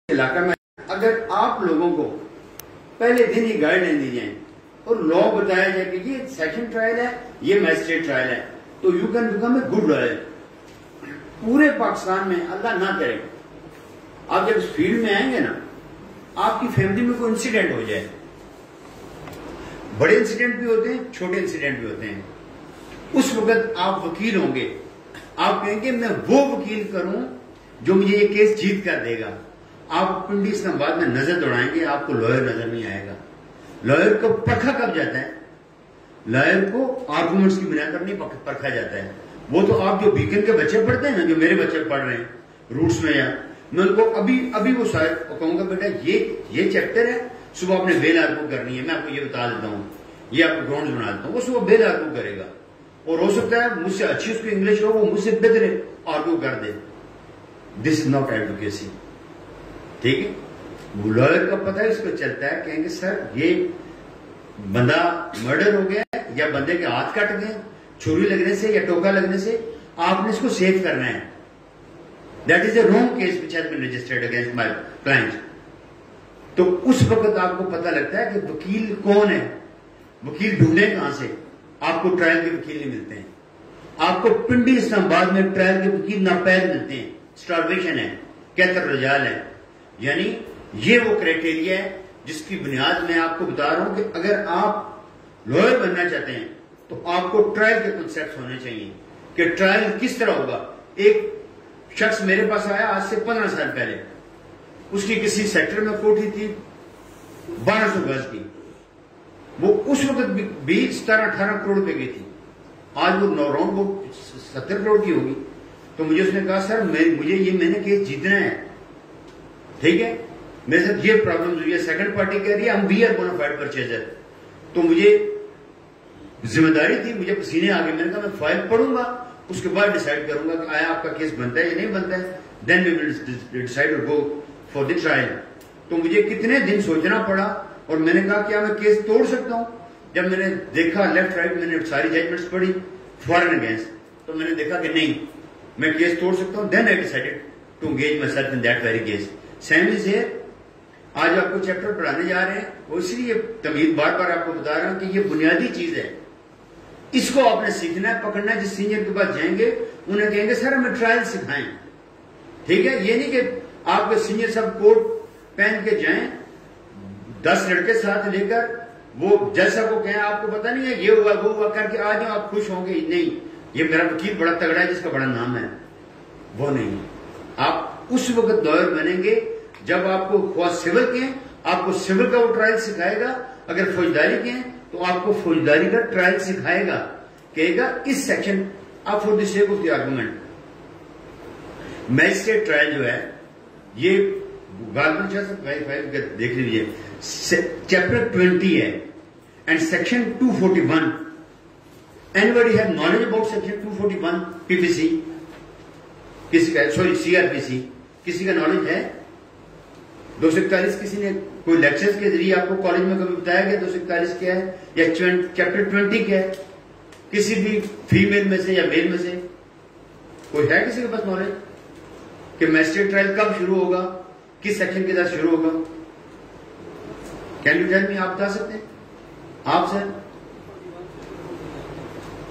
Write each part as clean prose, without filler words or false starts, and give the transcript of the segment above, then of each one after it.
علاقہ میں اگر آپ لوگوں کو پہلے دن ہی گائیڈ لائن دی جائیں اور لا بتایا جائے کہ یہ سیشن ٹرائل ہے، یہ میجسٹریٹ ٹرائل ہے، تو you can become a good lawyer. پورے پاکستان میں اللہ نہ کرے آپ جب اس فیلڈ میں آئیں گے نا، آپ کی فیملی میں کوئی انسیڈنٹ ہو جائے، بڑے انسیڈنٹ بھی ہوتے ہیں، چھوٹے انسیڈنٹ بھی ہوتے ہیں، اس وقت آپ وکیل ہوں گے، آپ کہیں گے میں وہ وکیل کروں جو مجھے یہ کیس جیت کر دے گا. آپ پنڈی اسلام آباد میں نظر دوڑائیں گے، آپ کو لائر نظر نہیں آئے گا. لائر کو پرکھا کب جاتا ہے؟ لائر کو آرگومنٹس کی بنا پر نہیں پرکھا جاتا ہے. وہ تو آپ جو بیکن کے بچے پڑھتے ہیں نا، جو میرے بچے پڑھ رہے ہیں روٹس میں، یا میں ان کو ابھی وہ کہوں گا بیٹا یہ چیپٹر ہے، صبح آپ نے بیل آرگو کرنی ہے، میں آپ کو یہ بتا دیتا ہوں، یہ آپ کو گراؤنڈ بنا دیتا ہوں. وہ صبح بیل آرگو کرے گا، اور ہو سکتا ہے مجھ سے اچھی اس کی انگلش ہو، وہ مجھ سے بہتر آرگو کر دے. دس از ناٹ ایڈوکیسی. ٹھیک ہے، وہ لائر کا پتہ اس کو چلتا ہے، کہیں گے سر یہ بندہ مرڈر ہو گیا یا بندے کے ہاتھ کٹ گئے چھری لگنے سے یا ٹوکا لگنے سے، آپ نے اس کو سیو کرنا ہے. That is a wrong case which has been registered against my client. تو اس وقت آپ کو پتہ لگتا ہے کہ وکیل کون ہے. وکیل ڈھونڈے کہاں سے؟ آپ کو ٹرائل کے وکیل نہیں ملتے ہیں. آپ کو پنڈی اسلام آباد میں ٹرائل کے وکیل ناپید ملتے ہیں. اسٹارویشن ہے، کیتر رجال ہے. یعنی یہ وہ کرائٹیریا ہے جس کی بنیاد میں آپ کو بتا رہا ہوں کہ اگر آپ لائر بننا چاہتے ہیں تو آپ کو ٹرائل کے کنسیپٹ ہونے چاہیے کہ ٹرائل کس طرح ہوگا. ایک شخص میرے پاس آیا آج سے 15 سال پہلے، اس کی کسی سیکٹر میں کوٹھی تھی 1200 گز کی، وہ اس وقت بھی 17-18 کروڑ روپے کی تھی. آج وہ راؤنڈ وہ 70 کروڑ کی ہوگی. تو مجھے اس نے کہا سر مجھے میں نے کیس جیتنا ہے. ٹھیک ہے، میرے ساتھ یہ پرابلم ہوئی ہے، سیکنڈ پارٹی کہہ رہی ہے ہم وی آر بونا فائڈ پرچیزر. تو مجھے ذمہ داری تھی، مجھے پسینے آ گئے. میں نے کہا میں فائل پڑھوں گا، اس کے بعد ڈیسائیڈ کروں گا کہ آیا آپ کا کیس بنتا ہے یا نہیں بنتا ہے. دین وی ول ڈیسائیڈ اور گو فار دی ٹرائل. تو مجھے کتنے دن سوچنا پڑا، اور میں نے کہا کیا میں کیس توڑ سکتا ہوں؟ جب میں نے دیکھا لیفٹ رائٹ، میں نے ساری ججمنٹس پڑھی فارن اگینسٹ، تو میں نے دیکھا کہ نہیں میں کیس توڑ سکتا ہوں. Then I decided to engage myself in that very case. Same is here. آج آپ کو چیپٹر پڑھانے جا رہے ہیں، وہ اس لیے تمہید بار بار آپ کو بتا رہا ہوں کہ یہ بنیادی چیز ہے، اس کو آپ نے سیکھنا ہے، پکڑنا ہے. جس سینئر کے پاس جائیں گے انہیں کہیں گے سر ہمیں ٹرائل سکھائیں. ٹھیک ہے، یہ نہیں کہ آپ کے سینئر صاحب کوٹ پہن کے جائیں 10 لڑکے ساتھ لے کر وہ جج صاحب کو کہیں آپ کو پتا نہیں ہے یہ ہوا وہ ہوا کر کے آ جاؤ آپ خوش ہوں گے. نہیں، یہ میرا وکیل بڑا تگڑا ہے جس کا بڑا نام ہے، وہ نہیں. آپ اس وقت لائر بنیں گے جب آپ کو خواہ سول کے ہیں، آپ کو سول کا وہ ٹرائل سکھائے گا. اگر فوجداری کے ہیں تو آپ کو فوجداری کا ٹرائل سکھائے گا، کہے گا اس سیکشن آپ for the sake of the argument. Magistrate trial جو ہے یہ غالباً دیکھ لیجیے چیپٹر 20 ہے and section 241. Anybody have knowledge about section 241 P P C? کسی کا sorry C R P C کسی کا نالج ہے؟ 241 کسی نے کوئی لیکچرز کے ذریعے آپ کو کالج میں کبھی بتایا گیا 241 کیا ہے یا چیپٹر 20 کیا ہے؟ کسی بھی فیمیل میں سے یا میل میں سے کوئی ہے کسی کے پاس نالج کہ میجسٹریٹ ٹرائل کب شروع ہوگا، کس سیکشن کے ساتھ شروع ہوگا؟ Can you tell me? آپ بتا سکتے ہیں؟ آپ سر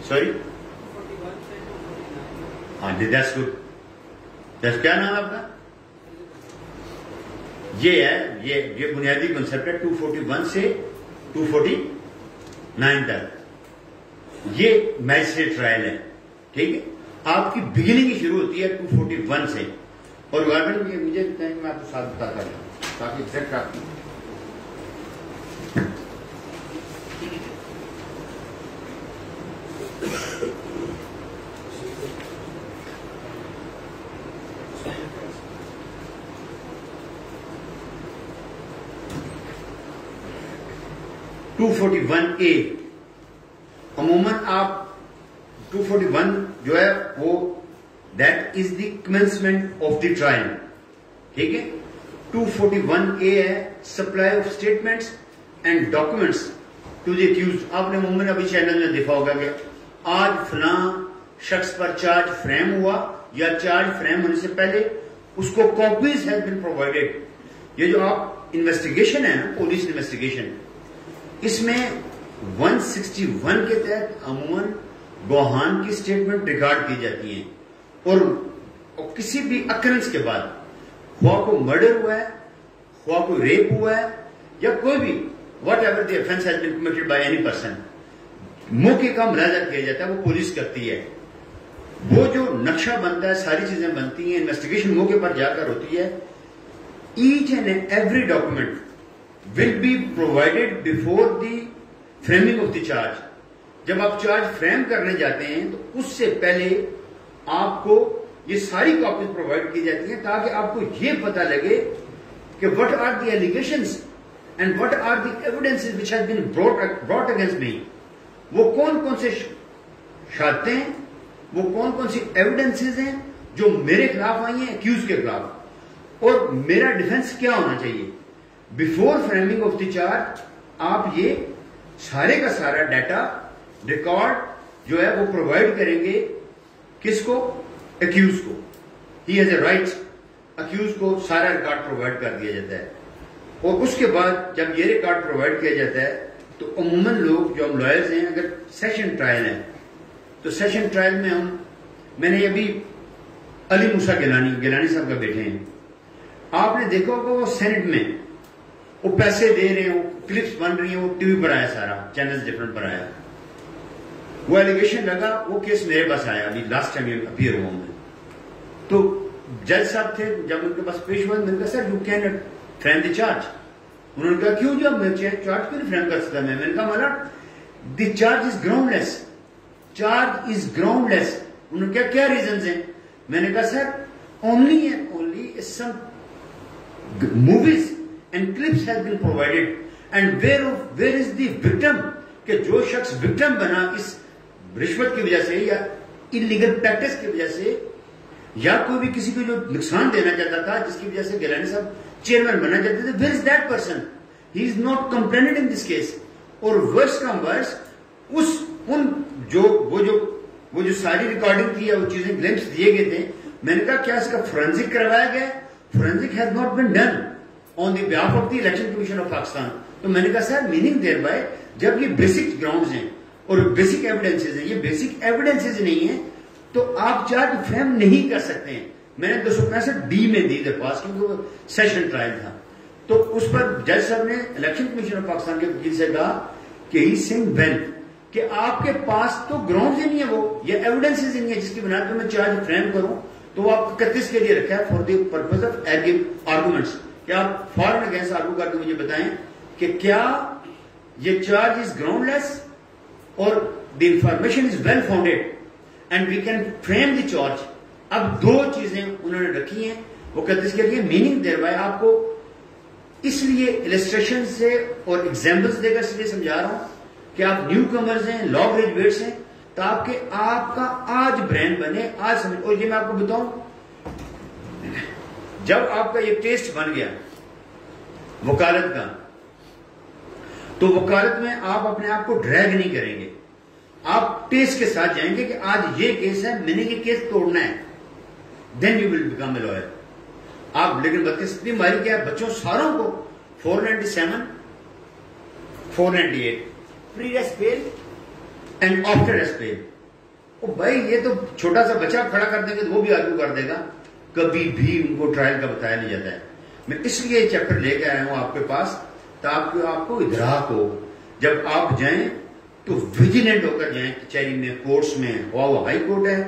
سوری ہاں دیٹس گڈ. کیا نام ہے آپ کا؟ یہ ہے یہ بنیادی کنسپٹ ہے 241 سے 249 تک. یہ میجسٹریٹ ٹرائل ہے. ٹھیک ہے، آپ کی بگننگ ہی شروع ہوتی ہے 241 سے. اور غالباً مجھے بتائیں کہ میں آپ کو ساتھ بتاتا ہوں تاکہ ایگزیکٹ آپ 241A عموماً آپ 241 جو ہے وہ that is the commencement of the trial. ٹھیک ہے، 241A ہے supply of statements and documents to the accused. آپ نے عموماً ابھی چینل میں دیکھا ہوگا کہ آج فلاں شخص پر چارج فریم ہوا یا چارج فریم ہونے سے پہلے اس کو کاپیز ہیز بین پرووائڈیڈ. یہ جو آپ انویسٹیگیشن ہے نا، پولیس انویسٹیگیشن، اس میں 161 کے تحت عموماً گواہان کی سٹیٹمنٹ ریکارڈ کی جاتی ہیں، اور کسی بھی اکرنس کے بعد، خواہ کو مرڈر ہوا ہے، خواہ کو ریپ ہوا ہے، یا کوئی بھی what ever the offense has been committed by any person، موقع کا ملاحظہ کیا جاتا ہے، وہ پولیس کرتی ہے۔ وہ جو نقشہ بنتا ہے، ساری چیزیں بنتی ہیں، انویسٹیگیشن موقع پر جا کر ہوتی ہے۔ Each and every document will be provided before the framing of the charge. جب آپ چارج فریم کرنے جاتے ہیں تو اس سے پہلے آپ کو یہ ساری کاپیز پرووائڈ کی جاتی ہیں، تاکہ آپ کو یہ پتا لگے کہ what are the allegations and what are the evidences which has been brought against me۔ وہ کون کون سے شہادتیں ہیں، وہ کون کون سی ایویڈنسز ہیں جو میرے خلاف آئی ہیں، ایکیوز کے خلاف، اور میرا ڈیفنس کیا ہونا چاہیے۔ Before framing of the charge آپ یہ سارے کا سارا ڈیٹا ریکارڈ جو ہے وہ پرووائڈ کریں گے، کس کو؟ ایکیوز کو۔ He has a right, accused کو سارا ریکارڈ پرووائڈ کر دیا جاتا ہے، اور اس کے بعد جب یہ ریکارڈ پرووائڈ کیا جاتا ہے تو عموماً لوگ جو ہم لائرز ہیں، اگر سیشن ٹرائل ہے تو سیشن ٹرائل میں میں نے ابھی علی موسیٰ گیلانی صاحب کا بیٹے ہیں، آپ نے دیکھا ہوگا وہ سینٹ میں وہ پیسے دے رہے ہیں، وہ کلپس بن رہی ہیں، وہ ٹی وی پر آیا، سارا چینلز ڈفرنٹ پر آیا، وہ ایلیگیشن لگا، وہ کیس میرے پاس آیا ابھی لاسٹ ٹائم اپیئر ہوا میں، تو جج صاحب تھے، جب ان کے پاس پیش ہوا، میں نے کہا sir you can frame the charge. انہوں نے کہا کیوں؟ جب میں چارج کیوں نہیں فریم کر سکتا میں نے کہا مالا the charge is ground less, charge is ground لیس۔ انہوں نے کہا کیا ریزنز ہیں؟ میں نے کہا سر only and only some movies and clips have been provided and where is the victim، کہ جو شخص وکٹم بنا اس رشوت کی وجہ سے یا انلیگل پریکٹس کی وجہ سے، یا کوئی بھی کسی کو جو نقصان دینا چاہتا تھا جس کی وجہ سے گیلانی صاحب چیئرمین بننا چاہتے تھے، where is that person؟ he is not complained in this case۔ اور ورس کم ورس وہ جو ساری ریکارڈنگ تھی یا وہ چیزیں گلمپس دیے گئے تھے، میں نے کہا کیا اس کا فورینزک کروایا گیا؟ Forensic has not been done on the behalf of the election commission of Pakistan. تو میں نے کہا سر میننگ دیر بائی، جب یہ بیسک گراؤنڈز ہیں اور بیسک ایویڈنسز ہیں، یہ بیسک ایویڈنسز نہیں ہیں تو آپ چارج فریم نہیں کر سکتے ہیں۔ میں نے 265 میں دی درخواست، کیونکہ وہ سیشن ٹرائل تھا، تو اس پر جج صاحب نے الیکشن کمیشن آف پاکستان کے وکیل سے کہا کہ ہی سنگ ویل، کہ آپ کے پاس تو گراؤنڈز ہی نہیں ہے، وہ یہ ایویڈنسز ہی نہیں ہے جس کی بنا پر میں چارج فریم کروں، تو وہ آپ 31 کے لیے رکھا ہے for the purpose of arguments, کہ آپ فارن اگینسٹ آرگو کر کے مجھے بتائیں کہ کیا یہ چارج از گراؤنڈ لیس اور the information is well founded and we can frame the charge. اب دو چیزیں انہوں نے رکھی ہیں، وہ 31 کے لیے میننگ دیر بائی آپ کو اس لیے السٹریشن سے اور ایگزامپلس دے کر اس لیے سمجھا رہا ہوں کہ آپ نیو کمرز ہیں، لا گریجویٹس ہیں، تاکہ آپ کا آج برین بنے، آج سمجھ۔ اور یہ میں آپ کو بتاؤں، جب آپ کا یہ ٹیسٹ بن گیا وکالت کا، تو وکالت میں آپ اپنے آپ کو ڈریگ نہیں کریں گے، آپ ٹیسٹ کے ساتھ جائیں گے کہ آج یہ کیس ہے، میں نے یہ کیس توڑنا ہے، then you will become a lawyer. آپ لیکن بدقسمتی ہماری کیا ہے، بچوں ساروں کو 497 498 pre arrest bail and after arrest bail. او بھائی یہ تو چھوٹا سا بچہ کھڑا کر دیں گے تو وہ بھی آرگو کر دے گا، کبھی بھی ان کو ٹرائل کا بتایا نہیں جاتا ہے۔ میں اس لیے یہ چیپٹر لے کے آیا ہوں آپ کے پاس تاکہ آپ کو ادراک ہو، جب آپ جائیں تو ویجیلنٹ ہو کر جائیں، کچہری میں، کورٹس میں، وہ ہائی کورٹ ہے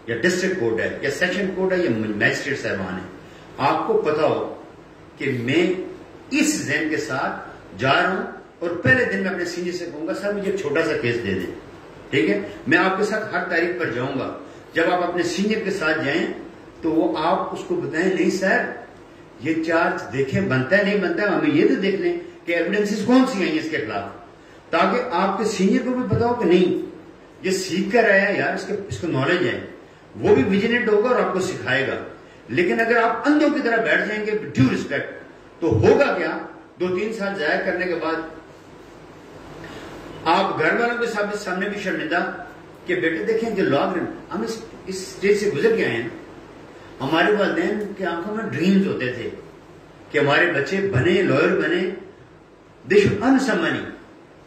یا ڈسٹرکٹ کورٹ ہے یا سیشن کورٹ ہے یا میجسٹریٹ صاحبان ہے، آپ کو پتا ہو کہ میں اس ذہن کے ساتھ جا رہا ہوں، اور پہلے دن میں اپنے سینئر سے کہوں گا سر مجھے ایک چھوٹا سا کیس دے دیں، ٹھیک ہے، میں آپ کے ساتھ ہر تاریخ پر جاؤں گا۔ جب آپ اپنے سینئر کے ساتھ جائیں تو وہ آپ اس کو بتائیں نہیں سر یہ چارج دیکھیں بنتا ہے نہیں بنتا ہے، ہمیں یہ تو دیکھ لیں کہ ایویڈنسز کون سی ہیں اس کے خلاف، تاکہ آپ کے سینئر کو بھی پتا ہو کہ نہیں یہ سیکھ کر آیا ہے یار، اس کو نالج ہے، وہ بھی ویجیلنٹ ہوگا اور آپ کو سکھائے گا۔ لیکن اگر آپ اندھوں کی طرح بیٹھ جائیں گے ڈیو ریسپیکٹ تو ہوگا کیا، 2-3 سال ضائع کرنے کے بعد آپ گھر والوں کے سامنے بھی شرمندہ کہ بیٹے دیکھیں جو لاگ ہم اس اسٹیج سے گزر کے آئے ہیں، ہمارے والدین کی آنکھوں میں ڈریمز ہوتے تھے کہ ہمارے بچے بنے لائر بنے, دے شوڈ ارن سم منی,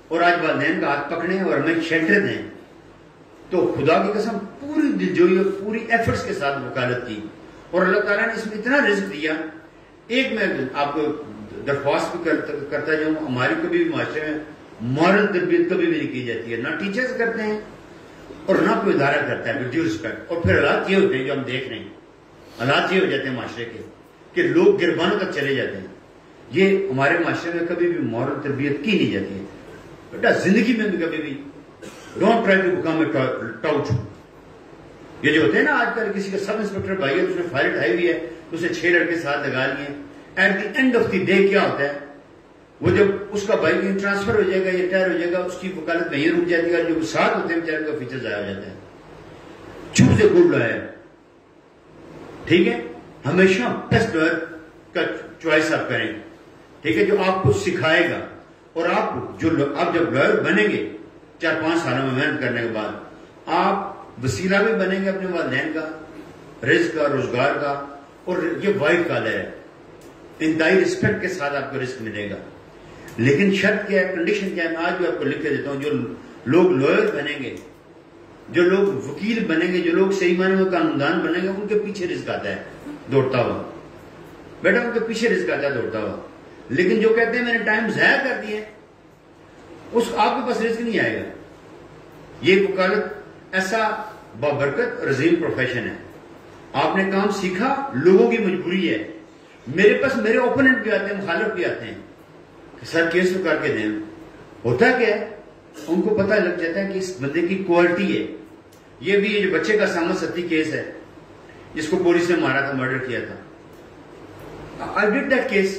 اور آج والدین کا ہاتھ پکڑیں اور ہمیں شیلٹر دیں. تو خدا کی قسم پوری دلجوئی اور پوری ایفرٹس کے ساتھ وکالت کی, اور اللہ تعالیٰ نے اس میں اتنا رزق دیا. ایک میں آپ کو درخواست بھی کرتا جاؤں, ہماری کبھی بھی معاشرے میں مورل تربیت کبھی بھی نہیں کی جاتی ہے, نہ ٹیچرز کرتے ہیں اور نہ کوئی ادارہ کرتا ہے ود ڈیو ریسپیکٹ. اور پھر حالات یہ ہوتے ہیں جو ہم دیکھ رہے ہیں, حالات یہ ہو جاتے ہیں معاشرے کے کہ لوگ گربانوں تک چلے جاتے ہیں. یہ ہمارے معاشرے میں کبھی بھی مورل تربیت کی نہیں جاتی ہے. بیٹا زندگی میں بھی کبھی بھی don't try to become a tout. یہ جو ہوتے ہیں نا آج کل, کسی کا سب انسپیکٹر بھائی ہے, اس نے فائل اٹھائی ہوئی ہے, اسے 6 لڑکے ساتھ لگا لیے. At the end of the day کیا ہوتا ہے, وہ جب اس کا بھائی کہیں ٹرانسفر ہو جائے گا یا ریٹائر ہو جائے گا, اس کی وکالت وہیں رک جاتی ہے. جو ساتھ ہوتے ہیں بیچارے کا فیچر ضائع ہو جاتا ہے. Choose a good lawyer. ٹھیک ہے, ہمیشہ بیسٹ لائر کا چوائس آپ کریں. ٹھیک ہے, جو آپ کو سکھائے گا. اور آپ جب لائر بنیں گے 4-5 سالوں میں محنت کرنے کے بعد, آپ وسیلہ بھی بنیں گے اپنے والدین کا, رزق کا, روزگار کا. اور یہ وائٹ کالر ہے, انتہائی رسپیکٹ کے ساتھ آپ کو رزق ملے گا. لیکن شرط کیا ہے, کنڈیشن کیا ہے, میں آج بھی آپ کو لکھ کے دیتا ہوں. جو لوگ لائر بنیں گے, جو لوگ وکیل بنیں گے, جو لوگ صحیح معنی میں قانوندان بنیں گے, ان کے پیچھے رزق آتا ہے دوڑتا ہوا. بیٹا ان کے پیچھے رزق آتا ہے دوڑتا ہوا. لیکن جو کہتے ہیں میں نے ٹائم ضائع کر دیے, اس آپ کے پاس رزق نہیں آئے گا. یہ وکالت ایسا بابرکت اور عظیم پروفیشن ہے. آپ نے کام سیکھا, لوگوں کی مجبوری ہے. میرے پاس میرے اوپوننٹ بھی آتے ہیں, مخالف بھی آتے ہیں کہ سر کیس تو کر کے دیں. ہوتا کیا ہے, ان کو پتہ لگ جاتا ہے کہ اس بندے کی کوالٹی ہے. یہ بھی جو بچے کا سامت ستی کیس ہے, جس کو پولیس نے مارا تھا, مرڈر کیا تھا. I did that case.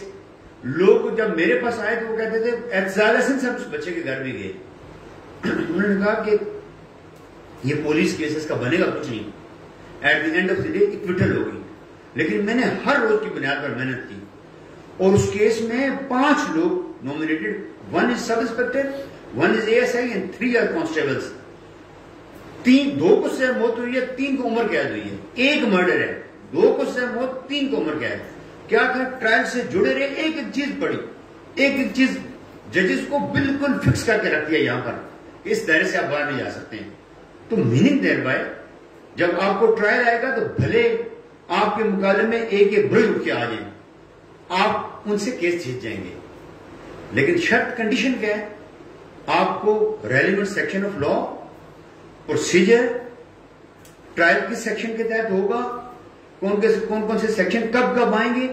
لوگ جب میرے پاس آئے تو وہ کہتے تھے اعتزال حسن صاحب اس بچے کے گھر بھی گئے. انہوں نے کہا کہ یہ پولیس کیس اس کا بنے گا کچھ نہیں, at the end of the day acquittal ہوگی. لیکن میں نے ہر روز کی بنیاد پر محنت کی, اور اس کیس میں 5 لوگ nominated. 1 is sub inspector, 1 is ASI and 3 are constables. 2 کو سزا موت ہوئی ہے, 3 کو عمر قید ہوئی ہے. 1 مرڈر ہے, 2 کو سزا موت, 3 کو عمر قید. کیا تھا, ٹرائل سے جڑے رہے, ایک چیز پڑی, ایک چیز ججز کو بالکل فکس کر کے رکھ دیا یہاں پر, اس دائرے سے آپ باہر نہیں جا سکتے ہیں. تو میننگ دیر بھائی, جب آپ کو ٹرائل آئے گا تو بھلے آپ کے مقابلے میں ایک برج اٹھ کے آ جائیں, آپ ان سے کیس جیت جائیں گے. لیکن شرط کنڈیشن کیا ہے, آپ کو relevant section of law, procedure, trial کس سیکشن کے تحت ہوگا, کون سے سیکشن کب کب آئیں گے,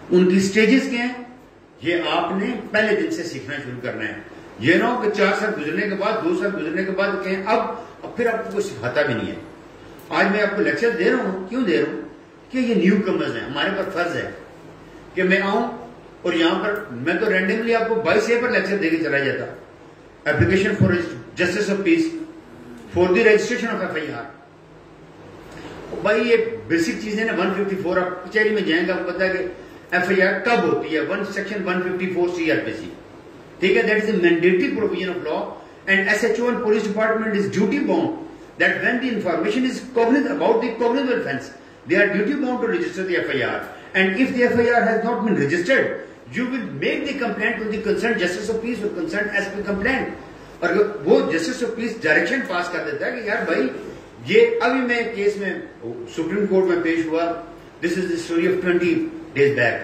ان کی سٹیجز کیا ہیں, یہ آپ نے پہلے دن سے سیکھنا شروع کرنا ہے. یہ نہ ہو کہ 4 سال گزرنے کے بعد, 2 سال گزرنے کے بعد کہیں اب پھر آپ کو کوئی سکھاتا بھی نہیں ہے. آج میں آپ کو لیکچر دے رہا ہوں, کیوں دے رہا ہوں, کہ یہ نیو کمرز ہیں. ہمارے پر فرض ہے کہ میں آؤں, اور یہاں پر میں تو رینڈملی آپ کو 22A پر لیکچر دے کے چلا جاتا. Application for justice of piece for the registration of FIR. بھائی یہ بیسک چیزیں نا, 154 آپ کچہری میں جائیں گے, آپ کو پتا ہے کہ FIR کب ہوتی ہے, سیکشن 154 CRPC. ٹھیک ہے, that is a mandatory provision of law, and SHO and police department is duty bound that when the information is about the cognizable offence, they are duty bound to register the FIR. And if the FIR has not been registered, you will make the complaint to the concerned justice of peace or concerned SP complaint. اور وہ justice of piece direction پاس کر دیتا ہے کہ یار بھائی یہ ابھی میں کیس میں سپریم کورٹ میں پیش ہوا, this is the story of 20 days back.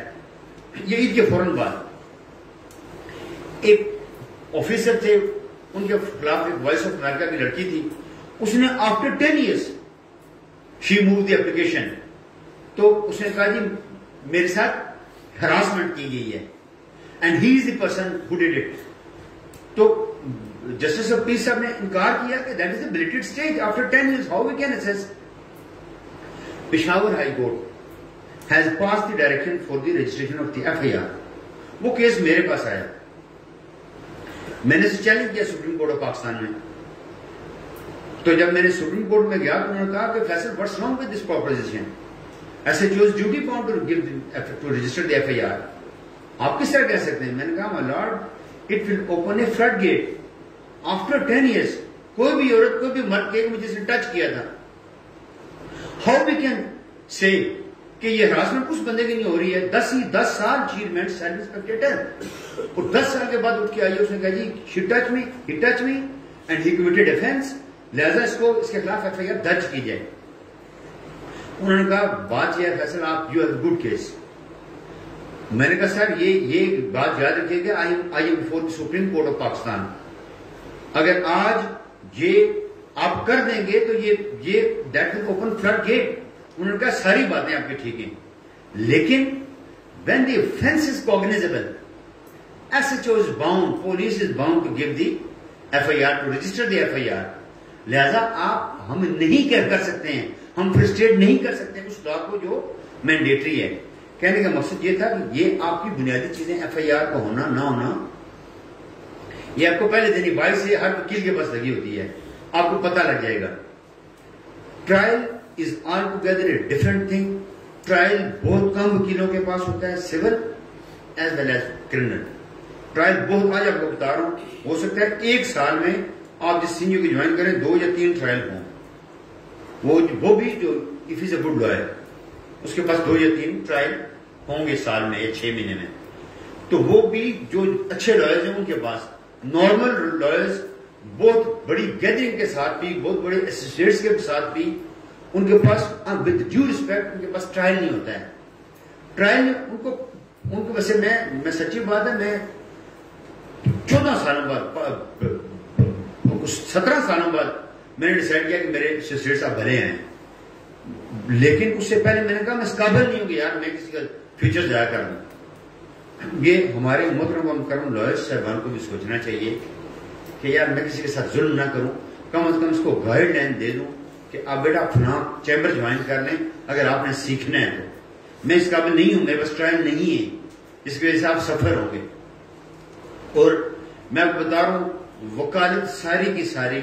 یہ عید کے فوراً بعد ایک آفیسر تھے, ان کے خلاف ایک وائس آف امریکہ کی لڑکی تھی, اس نے after 10 years she move the application. تو اس نے کہا جی میرے ساتھ ہراسمنٹ کی گئی ہے, and he is the person who did it. تو جسٹس آف پیس صاحب نے انکار کیا کہ that is a belated stage after 10 years, how we can assess. Peshawar high court has passed the direction for the registration of the FIR. وہ case میرے پاس آیا, میں نے اسے چیلنج کیا سپریم کورٹ آف پاکستان میں. تو جب میں نے سپریم کورٹ میں گیا تو انہوں نے کہا کہ Faisal what's wrong with this proposition, SHO is duty bound to register the FIR. آپ کس طرح کہہ سکتے ہیں. میں نے کہا my lord, it will open a floodgate. After 10 years کوئی بھی عورت, کوئی بھی مرد کہ مجھے سے ٹچ کیا تھا, how we can say کہ یہ ہراسمنٹ اس بندے کی نہیں ہو رہی ہے. 10 سال شی ریمینڈ سیلف انسپیکٹر, اور 10 سال کے بعد اٹھ کے آئی, اس نے کہا جی he touch me and he committed offence, لہذا اس کے خلاف ایف آئی آر درج کی جائے. انہوں نے کہا بات یہ ہے فیصل, آپ یو ہیو گڈ کیس. میں نے کہا سر یہ بات یاد رکھیے کہ I am before the Supreme Court of Pakistan. اگر آج یہ آپ کر دیں گے تو یہ that will open flood gate. انہوں نے کہا ساری باتیں آپ کی ٹھیک ہیں, لیکن when the offense is cognizable, SHO is bound, police is bound to give the FIR, to register the FIR. لہذا آپ ہم نہیں کر سکتے ہیں, ہم فرسٹریٹ نہیں کر سکتے ہیں اس لا کو جو مینڈیٹری ہے. کہنے کا مقصد یہ تھا کہ یہ آپ کی بنیادی چیزیں FIR کا ہونا نہ ہونا, یہ آپ کو پہلے دن ہی 22 سے ہر وکیل کے پاس لگی ہوتی ہے, آپ کو پتہ لگ جائے گا. Trial is altogether a different thing. Trial بہت کم وکیلوں کے پاس ہوتا ہے, civil as well as criminal. Trial بہت, آج آپ کو بتا رہا ہوں, ہو سکتا ہے ایک سال میں آپ جس سینئر کی جوائن کریں 2 یا 3 ٹرائل ہوں. وہ بھی جو if is a good lawyer اس کے پاس 2 یا 3 ٹرائل ہوں گے سال میں یا 6 مہینے میں. تو وہ بھی جو اچھے لائرز ہیں ان کے پاس, نارمل لائرز بہت بڑی گیدرنگ کے ساتھ بھی, بہت بڑے ایسوسیٹس کے ساتھ بھی, ان کے پاس ود ڈیو ریسپیکٹ ان کے پاس ٹرائل نہیں ہوتا ہے. ٹرائل ان کو ویسے میں سچی بات ہے, میں 14 سالوں بعد 17 سالوں بعد میں نے ڈیسائیڈ کیا کہ میرے ایسوسیٹس آپ بھلے ہیں, لیکن اس سے پہلے میں نے کہا میں اس قابل نہیں ہوں کہ یار میں کسی کا فیوچر ضائع کر دوں. یہ ہمارے محترم و مکرم لائرز صاحبان کو بھی سوچنا چاہیے کہ یار میں کسی کے ساتھ ظلم نہ کروں, کم از کم اس کو گائیڈ لائن دے دوں کہ آپ بیٹا فلاں چیمبر جوائن کر لیں اگر آپ نے سیکھنا ہے تو. میں اس قابل نہیں ہوں, میرے پاس ٹرائل نہیں ہے, جس کی وجہ سے آپ سفر ہوں گے. اور میں آپ کو بتا رہا ہوں وکالت ساری کی ساری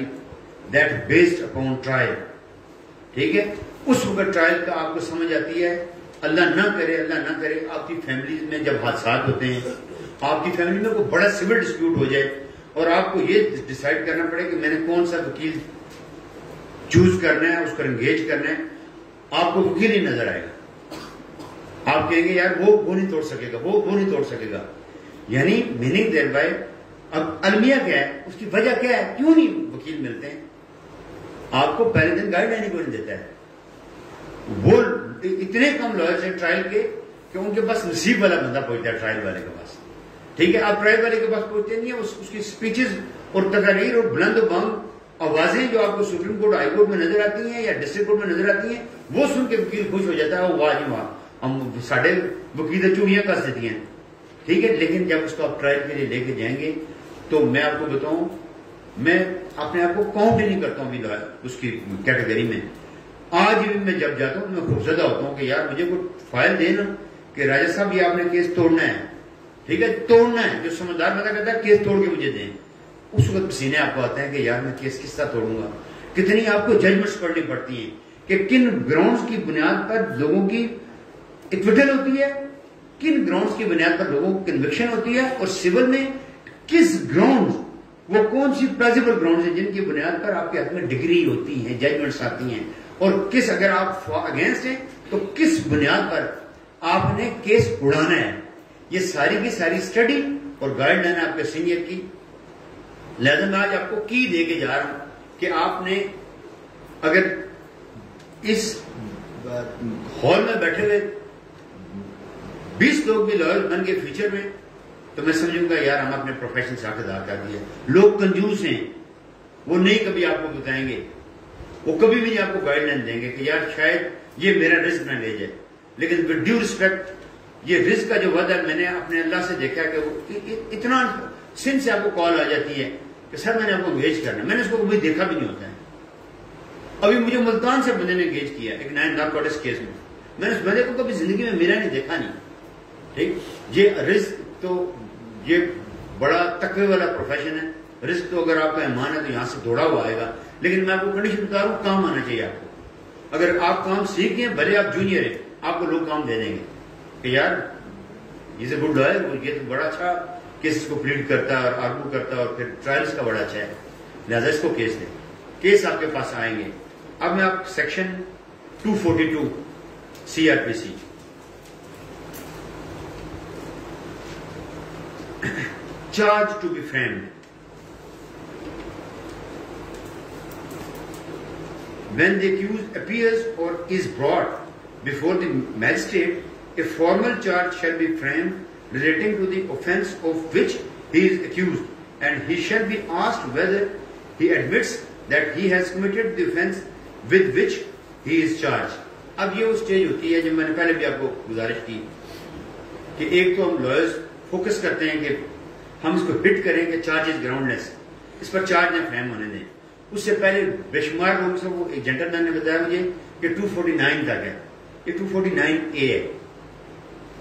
دیٹ بیسڈ اپون ٹرائل. ٹھیک ہے, اس وقت ٹرائل کا آپ کو سمجھ آتی ہے. اللہ نہ کرے آپ کی فیملی میں جب حادثات ہوتے ہیں, آپ کی فیملی میں کوئی بڑا سول ڈسپیوٹ ہو جائے اور آپ کو یہ ڈیسائیڈ کرنا پڑے کہ میں نے کون سا وکیل چوز کرنا ہے, اس کو انگیج کرنا ہے, آپ کو وکیل ہی نظر آئے گا. آپ کہیں گے یار وہ نہیں توڑ سکے گا, وہ نہیں توڑ سکے گا. یعنی میننگ دیر بائی اب المیہ کیا ہے, اس کی وجہ کیا ہے, کیوں نہیں وکیل ملتے ہیں. آپ کو پہلے دن گائیڈ لائن کوئی نہیں دیتا ہے. وہ اتنے کم لائرز ہیں ٹرائل کے کہ ان کے پاس نصیب والا بندہ پہنچتا ہے ٹرائل والے کے پاس. ٹھیک ہے, آپ ٹرائل والے کے پاس پہنچتے نہیں ہیں, اس کی اسپیچز اور تقاریر اور بلند و بانگ آوازیں جو آپ کو سپریم کورٹ ہائی کورٹ میں نظر آتی ہیں یا ڈسٹرکٹ کورٹ میں نظر آتی ہیں, وہ سن کے وکیل خوش ہو جاتا ہے, واہ جی واہ ہم ساڑھے وکیل چوڑیاں کس دیتی ہیں. ٹھیک ہے, لیکن جب اس کو آپ ٹرائل کے لیے لے کے جائیں گے تو میں آپ کو بتاؤں, میں اپنے آپ کو کاؤنٹ ہی نہیں کرتا ہوں اس کی کیٹیگری میں. آج بھی میں جب جاتا ہوں میں خوفزدہ ہوتا ہوں کہ یار مجھے کوئی فائل دے نا کہ راجا صاحب یہ آپ نے کیس توڑنا ہے. ٹھیک ہے, توڑنا ہے, جو سمجھدار بندہ کہتا ہے کیس توڑ کے مجھے دیں. اس وقت پسینے آپ کو آتے ہیں کہ یار میں کیس کس طرح توڑوں گا. کتنی آپ کو ججمنٹس پڑھنی پڑتی ہیں کہ کن گراؤنڈز کی بنیاد پر لوگوں کی ایکویٹل ہوتی ہے, کن گراؤنڈز کی بنیاد پر لوگوں کو کنوکشن ہوتی ہے, اور سول میں کس گراؤنڈز, وہ کون سی پلازیبل گراؤنڈز ہیں جن کی بنیاد پر آپ کے ہاتھ میں ڈگری ہوتی ہے, ججمنٹس آتی ہیں, اور کس اگر آپ اگینسٹ ہیں تو کس بنیاد پر آپ نے کیس اڑانا ہے. یہ ساری کی ساری اسٹڈی اور گائیڈ لائن آپ کے سینئر کی. لہذا میں آج آپ کو کی دے کے جا رہا ہوں کہ آپ نے اگر اس ہال میں بیٹھے ہوئے 20 لوگ بھی لائر بن گئے فیوچر میں, تو میں سمجھوں گا یار ہم اپنے پروفیشن سے ادا کر دیا. لوگ کنجوس ہیں, وہ نہیں کبھی آپ کو بتائیں گے, وہ کبھی بھی نہیں آپ کو گائیڈ لائن دیں گے کہ یار شاید یہ میرا رسک نہ لے جائے. لیکن ود ڈیو ریسپیکٹ یہ رسک کا جو وعدہ میں نے اپنے اللہ سے دیکھا کہ وہ اتنا سندھ سے آپ کو کال آ جاتی ہے کہ سر میں نے آپ کو انگیج کرنا, میں نے اس کو کبھی دیکھا بھی نہیں ہوتا ہے. ابھی مجھے ملتان سے بندے نے انگیج کیا ایک نارکوٹکس کیس میں نے اس بندے کو کبھی زندگی میں ملا نہیں, دیکھا نہیں. ٹھیک, یہ رسک تو یہ بڑا تقوی والا پروفیشن ہے. رسک تو اگر آپ کا ایمان ہے تو یہاں سے دوڑا ہوا آئے گا, لیکن میں آپ کو کنڈیشن بتا رہا ہوں کام آنا چاہیے آپ کو. اگر آپ کام سیکھ گئے, بھلے آپ جونیئر ہیں, آپ کو لوگ کام دے دیں گے کہ یار یہ گڈ لائر, یہ تو بڑا اچھا کیس کو پلیڈ کرتا ہے اور آرگو کرتا ہے اور پھر ٹرائلز کا بڑا اچھا ہے, لہٰذا اس کو کیس دیں. کیس آپ کے پاس آئیں گے. اب میں آپ section 242 CRPC charge to be framed. When the accused appears or is brought before the magistrate, a formal charge shall be framed relating to the offence of which he is accused, and he shall be asked whether he admits that he has committed the offence with which he is charged. اب یہ وہ stage ہوتی ہے جو میں نے پہلے بھی آپ کو گزارش کی کہ ایک تو ہم لائرز فوکس کرتے ہیں کہ ہم اس کو ہٹ کریں کہ چارج از گراؤنڈ لیس، اس پر چارج نہ فریم ہونے دیں. اس سے پہلے بے شمار لوگوں سے وہ ایک جنٹل مین نے بتایا مجھے کہ 249 تک ہے، یہ 249A ہے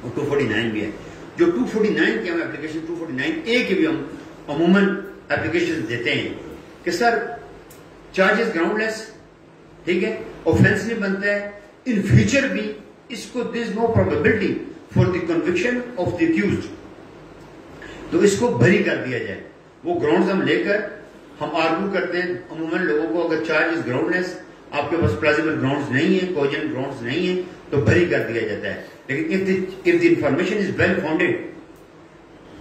اور 249 بھی ہے. جو 249 کی ہم اپلیکیشن 249A کی بھی ہم عموماً اپلیکیشن دیتے ہیں کہ سر چارجز گراؤنڈ لیس، ٹھیک ہے، اوفینس نہیں بنتا ہے، ان فیوچر بھی اس کو there is no probability for the conviction of the accused, تو اس کو بری کر دیا جائے. وہ گراؤنڈز ہم لے کر ہم آرگو کرتے ہیں عموماً لوگوں کو، اگر چارج از گراؤنڈ لیس، آپ کے پاس پلازیبل گراؤنڈز نہیں ہیں، کوجنٹ گراؤنڈز نہیں ہیں، تو بری کر دیا جاتا ہے. لیکن if the information is well founded,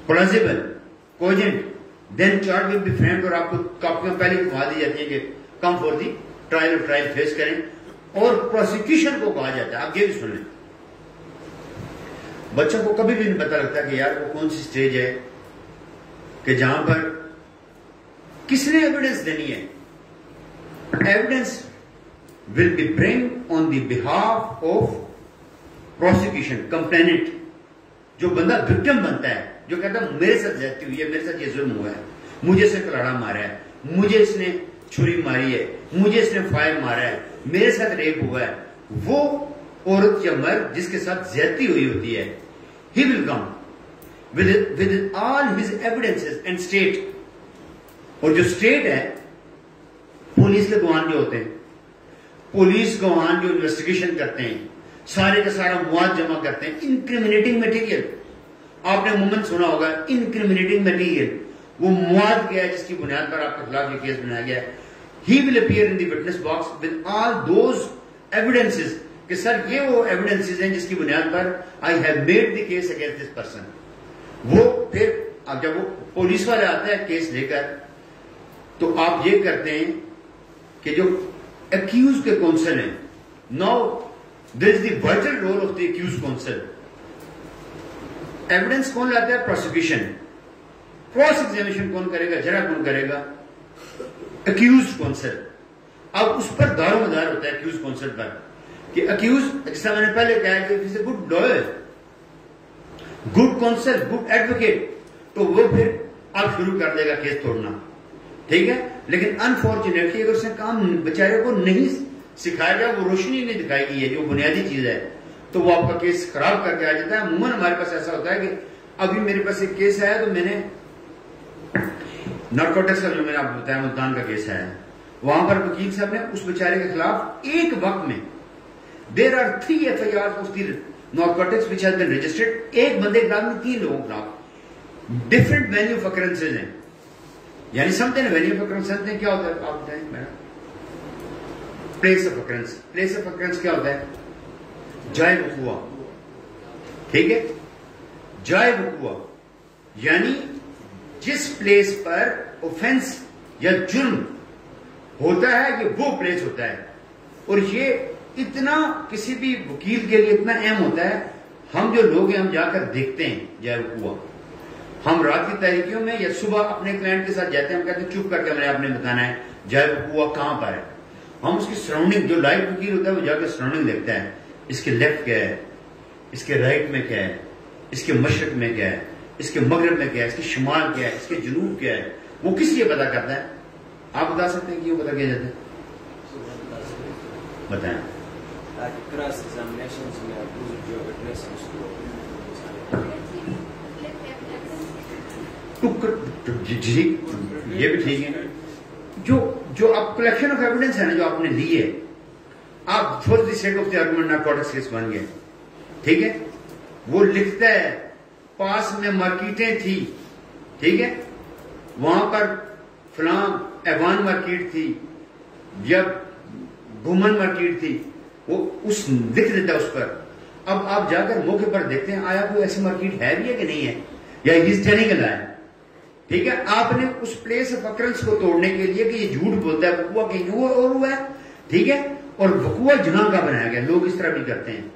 plausible, cogent, then charge will be framed اور آپ کو کاپیاں پہلے کھوا دی جاتی ہیں کہ کم فور دی ٹرائل اور ٹرائل فیس کریں. اور پروسیکیوشن کو کہا جاتا ہے، آپ یہ بھی سن لیں، بچوں کو کبھی بھی نہیں پتا لگتا کہ یار وہ کون سی اسٹیج ہے کہ جہاں پر کس نے ایویڈنس دینی ہے. Evidence will be bring on the behalf of prosecution complaint. جو بندہ وکٹم بنتا ہے، جو کہتا ہے میرے ساتھ زیادتی ہوئی ہے، میرے ساتھ یہ ظلم ہوا ہے، مجھے سے کلاڑا مارا ہے، مجھے اس نے چھری ماری ہے، مجھے اس نے فائر مارا ہے، میرے ساتھ ریپ ہوا ہے، وہ عورت یا مرد جس کے ساتھ زیادتی ہوئی ہوتی ہے، he will come with all his evidences and state. اور جو state ہے پولیس کے گواہان جو ہوتے ہیں، پولیس گواہان جو انویسٹیگیشن کرتے ہیں، سارے کا سارا مواد جمع کرتے ہیں، انکریمنیٹنگ میٹیریل. آپ نے عموماً سنا ہوگا انکریمنیٹنگ میٹیریل، وہ مواد کیا ہے جس کی بنیاد پر آپ کے خلاف یہ کیس بنایا گیا ہے. He will appear in the witness box with all those evidences کہ سر یہ وہ ایویڈنسز ہیں جس کی بنیاد پر I have made the case against this person. وہ پھر اب جب وہ پولیس والے آتے ہیں کیس لے کر، تو آپ یہ کرتے ہیں کہ جو accused کے کونسل ہیں، now there is the vital role of the accused counsel. Evidence کون لاتا ہے؟ پروسیکیوشن. کراس ایگزامینیشن کون کرے گا؟ جرا کون کرے گا؟ accused counsel. اب اس پر دار و مدار ہوتا ہے accused counsel پر کہ accused، جس طرح میں نے پہلے کہا کہ if he is a good lawyer, good counsel, good advocate، تو وہ پھر اب شروع کر دے گا کیس توڑنا، ٹھیک ہے. لیکن انفارچونیٹلی اگر اس نے کام بیچارے کو نہیں سکھایا گیا، وہ روشنی نہیں دکھائی گئی ہے جو بنیادی چیز ہے، تو وہ آپ کا کیس خراب کر کے آ جاتا ہے. عموماً ہمارے پاس ایسا ہوتا ہے کہ ابھی میرے پاس ایک کیس آیا، تو میں نے نارکوٹکس کا جو میں نے آپ کو بتایا ملتان کا کیس ہے، وہاں پر وکیل صاحب نے اس بیچارے کے خلاف ایک وقت میں there are 3 FIRs of the narcotics which has been registered. ایک بندے کے خلاف میں 3 لوگوں کے خلاف ڈفرنٹ وینیو آف اکرنسز ہیں. یعنی سمجھتے ہیں وینیو آف اکرنس کیا ہوتا ہے؟ آپ بتائیں madam. Place of occurrence, place of occurrences کیا ہوتا ہے؟ جائے وقوع، ٹھیک ہے. جائے وقوع یعنی جس پلیس پر اوفینس یا جرم ہوتا ہے یہ وہ پلیس ہوتا ہے. اور یہ اتنا کسی بھی وکیل کے لیے اتنا اہم ہوتا ہے. ہم جو لوگ ہیں ہم جا کر دیکھتے ہیں جائے وقوع. ہم رات کی تاریکیوں میں یا صبح اپنے کلائنٹ کے ساتھ جاتے ہیں، ہم کہتے ہیں چپ کر کے آپ نے بتانا ہے جائے وقوع کہاں پر ہے. ہم اس کی سراؤنڈنگ، جو لائٹ وکیل ہوتا ہے وہ جا کے سراؤنڈنگ دیکھتا ہے، اس کے لیفٹ کیا ہے، اس کے رائٹ میں کیا ہے، اس کے مشرق میں کیا ہے، اس کے مغرب میں کیا ہے، اس کے شمال کیا ہے، اس کے جنوب کیا ہے. وہ کس لیے پتا کرتا ہے؟ آپ بتا سکتے ہیں کیوں پتا کیا جاتا ہے؟ بتائیں. یہ بھی ٹھیک ہے. جو آپ کلیکشن آف ایویڈنس ہے نا جو آپ نے لی ہے، آپ for the sake of the argument narcotics case بن گئے، ٹھیک ہے. وہ لکھتا ہے پاس میں مارکیٹیں تھی، ٹھیک ہے، وہاں پر فلاں ایوان مارکیٹ تھی یا بھومن مارکیٹ تھی، وہ اس لکھ دیتا ہے اس پر. اب آپ جا کر موقع پر دیکھتے ہیں آیا کوئی ایسی مارکیٹ ہے بھی ہے کہ نہیں ہے. یا ہی از ٹیلنگ اے لائی. ٹھیک ہے, آپ نے اس پلیس آف اکرنس کو توڑنے کے لیے کہ یہ جھوٹ بولتا ہے, وقوع کہیں اور ہوا ہے, ٹھیک ہے, اور وقوع جناح کا بنایا گیا. لوگ اس طرح بھی کرتے ہیں.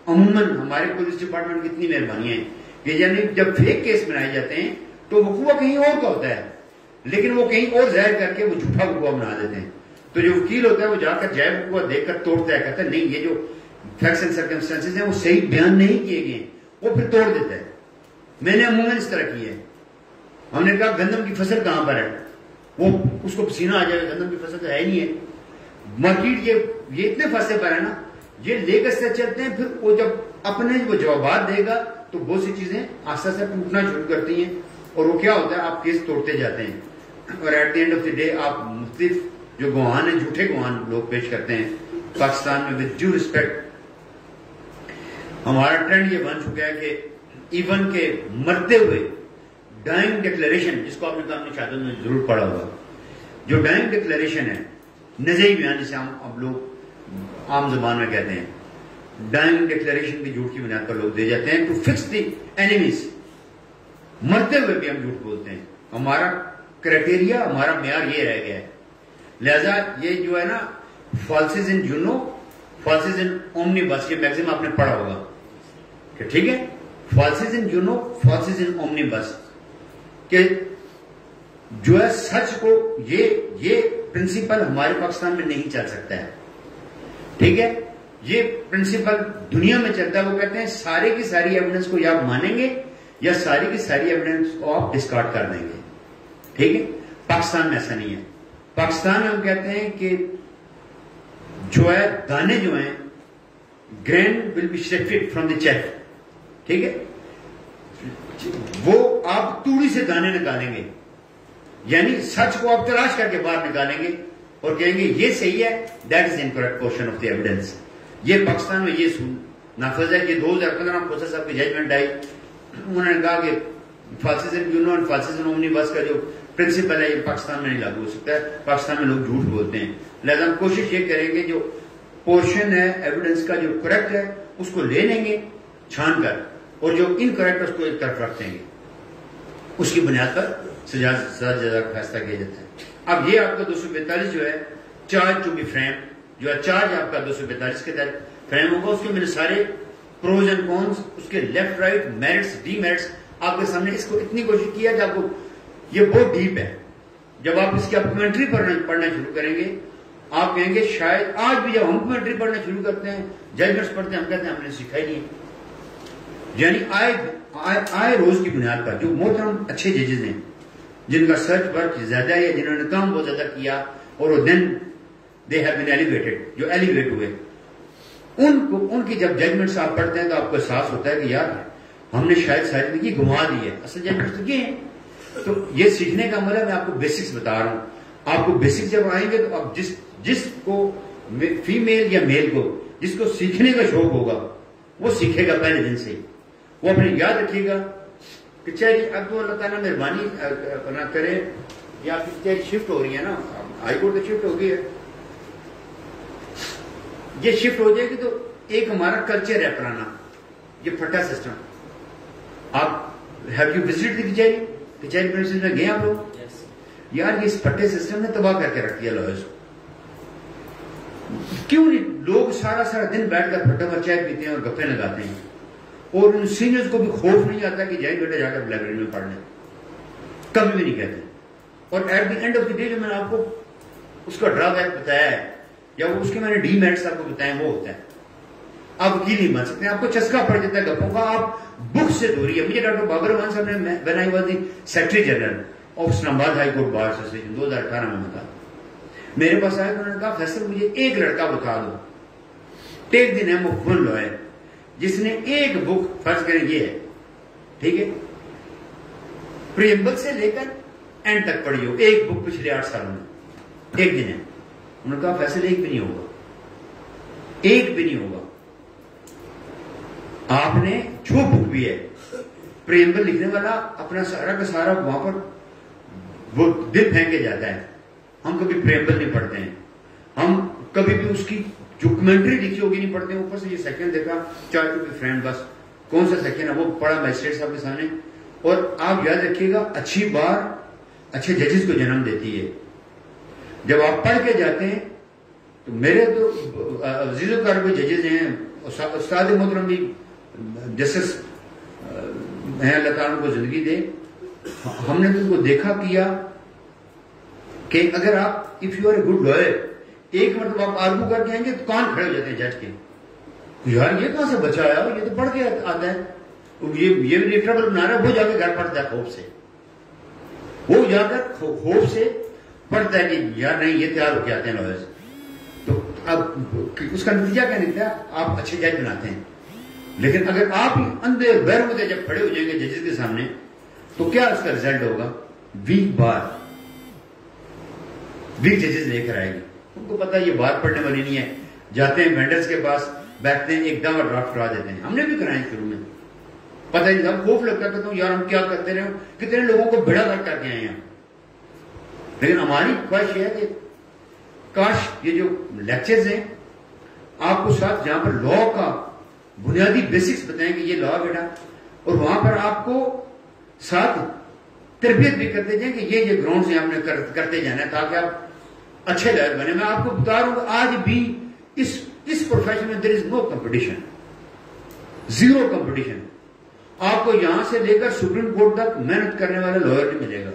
عموماً ہمارے پولیس ڈپارٹمنٹ کی اتنی مہربانیاں ہیں کہ یعنی جب فیک کیس بنائے جاتے ہیں تو وقوع کہیں اور کا ہوتا ہے, لیکن وہ کہیں اور ظاہر کر کے وہ جھوٹا وقوع بنا دیتے ہیں. تو جو وکیل ہوتا ہے وہ جا کر جائے وقوع دیکھ کر توڑتا ہے, کہتا ہے نہیں یہ جو فیکٹس اینڈ سرکمسٹانسز ہیں وہ صحیح بیان نہیں کیے گئے, وہ پھر توڑ دیتا ہے. میں نے عموماً اس طرح کی ہے. ہم نے کہا گندم کی فصل کہاں پر ہے, وہ اس کو پسینہ آ جائے, گندم کی فصل تو ہے ہی نہیں ہے. مارکیٹ یہ اتنے فصلے پر ہے نا, یہ لے کر سے چلتے ہیں, پھر وہ جب اپنے وہ جوابات دے گا تو بہت سی چیزیں آہستہ آہستہ ٹوٹنا شروع کرتی ہیں, اور وہ کیا ہوتا ہے آپ کیس توڑتے جاتے ہیں, اور at the end of the day آپ مختلف جو گواہان ہیں, جھوٹے گواہان لوگ پیش کرتے ہیں. پاکستان میں ود ڈیو ریسپیکٹ ہمارا ٹرینڈ یہ بن چکا ہے کہ ایون کے مرتے ہوئے ڈائنگ ڈکلیریشن, جس کو آپ نے کہا اپنی شہادت میں ضرور پڑھا ہوگا, جو ڈائنگ ڈکلیریشن ہے, نظری بیان جسے ہم اب لوگ عام زبان میں کہتے ہیں, ڈائنگ ڈکلیریشن کی جھوٹ کی بنیاد پر لوگ دے جاتے ہیں ٹو فکس دی اینیمیز. مرتے ہوئے بھی ہم جھوٹ بولتے ہیں. ہمارا کرائٹیریا, ہمارا معیار یہ رہ گیا ہے. لہذا یہ جو ہے نا فالسز ان جنو, فالسز ان اومنی بس, یہ میگزیم آپ نے پڑھا ہوگا کہ ٹھیک ہے, فالسز ان جنو, فالسز ان اومنی بس, کہ جو ہے سچ کو یہ پرنسپل ہمارے پاکستان میں نہیں چل سکتا ہے. ٹھیک ہے, یہ پرنسپل دنیا میں چلتا ہے. وہ کہتے ہیں سارے کی ساری ایویڈنس کو یا آپ مانیں گے یا ساری کی ساری ایویڈنس کو آپ ڈسکارڈ کر دیں گے. ٹھیک ہے, پاکستان میں ایسا نہیں ہے. پاکستان میں ہم کہتے ہیں کہ جو ہے دانے جو ہیں, grain will be separate from the chaff. ٹھیک ہے, وہ آپ توڑی سے دانے نکالیں گے, یعنی سچ کو آپ تلاش کر کے باہر نکالیں گے اور کہیں گے یہ صحیح ہے, that is incorrect portion of the evidence. یہ پاکستان میں یہ اصول نافذ ہے. یہ 2015 میں پروسیس صاحب کی ججمنٹ آئی, انہوں نے کہا کہ فالسز ان جنو اور فالسز ان اومنی بس کا جو پرنسپل ہے یہ پاکستان میں نہیں لاگو ہو سکتا ہے. پاکستان میں لوگ جھوٹ بولتے ہیں. لہذا ہم کوشش یہ کریں گے جو پورشن ہے ایویڈنس کا جو کریکٹ ہے اس کو لے لیں گے چھان کر, اور جو انکریکٹ اس کو ایک طرف رکھ دیں گے. اس کی بنیاد پر سزا کا فیصلہ کیا جاتا ہے. اب یہ آپ کا 242 جو ہے چارج ٹو بی فریم, جو ہے چارج آپ کا 242 کے تحت فریم ہوگا. اس کے میرے سارے پروز اینڈ کونس, اس کے left right, merits D merits آپ کے سامنے. اس کو اتنی کوشش کیا کہ آپ کو یہ بہت ڈیپ ہے. جب آپ اس کی کمنٹری پڑھنا شروع کریں گے آپ کہیں گے شاید آج بھی جب ہم کمنٹری پڑھنا شروع کرتے ہیں, ججمنٹس پڑھتے ہیں, ہم کہتے ہیں ہم نے سیکھا ہی نہیں. یعنی آئے روز کی بنیاد پر جو محترم اچھے ججز ہیں جن کا سرچ ورک زیادہ ہے, جنہوں نے کام بہت زیادہ کیا, اور وہ دین دے ہیو بین ایلیویٹڈ, جو ایلیویٹ ہوئے, ان کی جب ججمنٹس آپ پڑھتے ہیں تو آپ کو احساس ہوتا ہے کہ یار ہم نے شاید ساری زندگی گنوا دی ہے. اصل ججمنٹس تو یہ ہیں. تو یہ سیکھنے کا عمل ہے. میں آپ کو بیسکس بتا رہا ہوں. آپ کو بیسکس جب آئیں گے تو آپ جس کو فیمیل یا میل کو جس کو سیکھنے کا شوق ہوگا وہ سیکھے گا پہلے دن سے. وہ اپنے یاد رکھیے گا کہ چاہے اب تو اللہ تعالیٰ مہربانی نہ کرے, یا آپ کی شفٹ ہو رہی ہے نا, ہائی کورٹ تو شفٹ ہو گئی ہے, یہ شفٹ ہو جائے گی تو ایک ہمارا کلچر ہے پرانا, یہ پھٹا سسٹم. آپ ہیو یو وزٹ دی کچہری پرنسس میں گئے آپ لوگ؟ یار یہ اس پھٹے سسٹم نے تباہ کر کے رکھ دیا لوئرز کو. کیوں نہیں لوگ سارا دن بیٹھ کر پھٹا پر چائے پیتے ہیں اور گپے لگاتے ہیں, اور ان سینئرز کو بھی خوف نہیں آتا کہ جائیں بیٹے جا کر لائبریری میں پڑھ لیں, کبھی بھی نہیں کہتے. اور at the end of the day جو میں نے آپ کو اس کا ڈرا بیک بتایا ہے, یا وہ اس کے میں نے ڈی میرٹس آپ کو بتائے, وہ ہوتا ہے آپ وکیل نہیں بن سکتے. آپ کو چسکا پڑ جاتا ہے گپوں کا, آپ بک سے دوری ہے. مجھے ڈاکٹر بابر رحمان صاحب نے when I was the secretary general of Islamabad high court bar association 2018 میں تھا, میرے پاس آیا, انہوں نے کہا فیصل مجھے ایک لڑکا بتا دو, ٹیک دی نیم آف ون لوئر, جس نے ایک بک فرض کریں یہ ہے, ٹھیک ہے, پریمبل سے لے کر اینڈ تک پڑھی ہو, ایک بک پچھلے 8 سالوں میں, ایک دن ہے. انہوں نے کہا فیصل ایک بھی نہیں ہوگا, ایک بھی نہیں ہوگا. آپ نے جو بک بھی ہے, پریمبل لکھنے والا اپنا سارا کا سارا وہاں پر وہ دل پھینک کے جاتا ہے. ہم کبھی پریمبل نہیں پڑھتے ہیں, ہم کبھی بھی اس کی جو کمنٹری لکھی ہوگی نہیں پڑھتے ہیں. اوپر سے یہ سیکشن دیکھا چارج ٹو بی فریم, بس کون سا سیکشن ہے وہ پڑھا میجسٹریٹ صاحب کے سامنے, اور آپ یاد رکھیے گا اچھی بار اچھے ججز کو جنم دیتی ہے. جب آپ پڑھ کے جاتے ہیں تو میرے تو عزیز و کار ججز ہیں, استاد محترم بھی جسٹس ہیں, اللہ تعالیٰ کو زندگی دے. ہم نے ان کو دیکھا کیا کہ اگر آپ if you are a good lawyer, ایک مرتبہ آپ آرگو کر کے آئیں گے تو کان کھڑے ہو جاتے ہیں جج کے, یار یہ کہاں سے بچا آیا, یہ تو پڑھ کے آتا ہے, یہ بھی ٹربل بنا رہا ہے. وہ جا کے گھر پڑھتا ہے خوف سے, وہ جا کر خوف سے پڑھتا ہے کہ یار نہیں یہ تیار ہو کے آتے ہیں لائرز. تو اب اس کا نتیجہ کیا نکلتا ہے, آپ اچھے جج بناتے ہیں. لیکن اگر آپ اندھے بہر ہوتے جب کھڑے ہو جائیں گے ججز کے سامنے تو کیا اس کا رزلٹ ہوگا, ویک بار, ویک ججز لے کر آئے گی. ان کو پتا یہ بات پڑھنے والی نہیں ہے, جاتے ہیں وینڈرز کے پاس بیٹھتے ہیں, ایک دم ڈرافٹ کرا دیتے ہیں. ہم نے بھی کرایا شروع میں, پتہ نہیں تھا, خوف لگتا تھا, یار ہم کیا کرتے رہے, کتنے لوگوں کو بھیڑا کر کے آئے ہیں. لیکن ہماری خواہش یہ ہے کہ کاش یہ جو لیکچرز ہیں آپ کو ساتھ جہاں پر لا کا بنیادی بیسکس بتائیں کہ یہ لا بیٹا, اور وہاں پر آپ کو ساتھ تربیت بھی کرتے جائیں کہ یہ گراؤنڈ سے ہم نے کرتے جانا ہے تاکہ آپ اچھے لائر بنے. میں آپ کو بتا رہا ہوں آج بھی اس پروفیشن میں دیر is know competition, zero competition. آپ کو یہاں سے لے کر سپریم کورٹ تک محنت کرنے والا لائر نہیں ملے گا.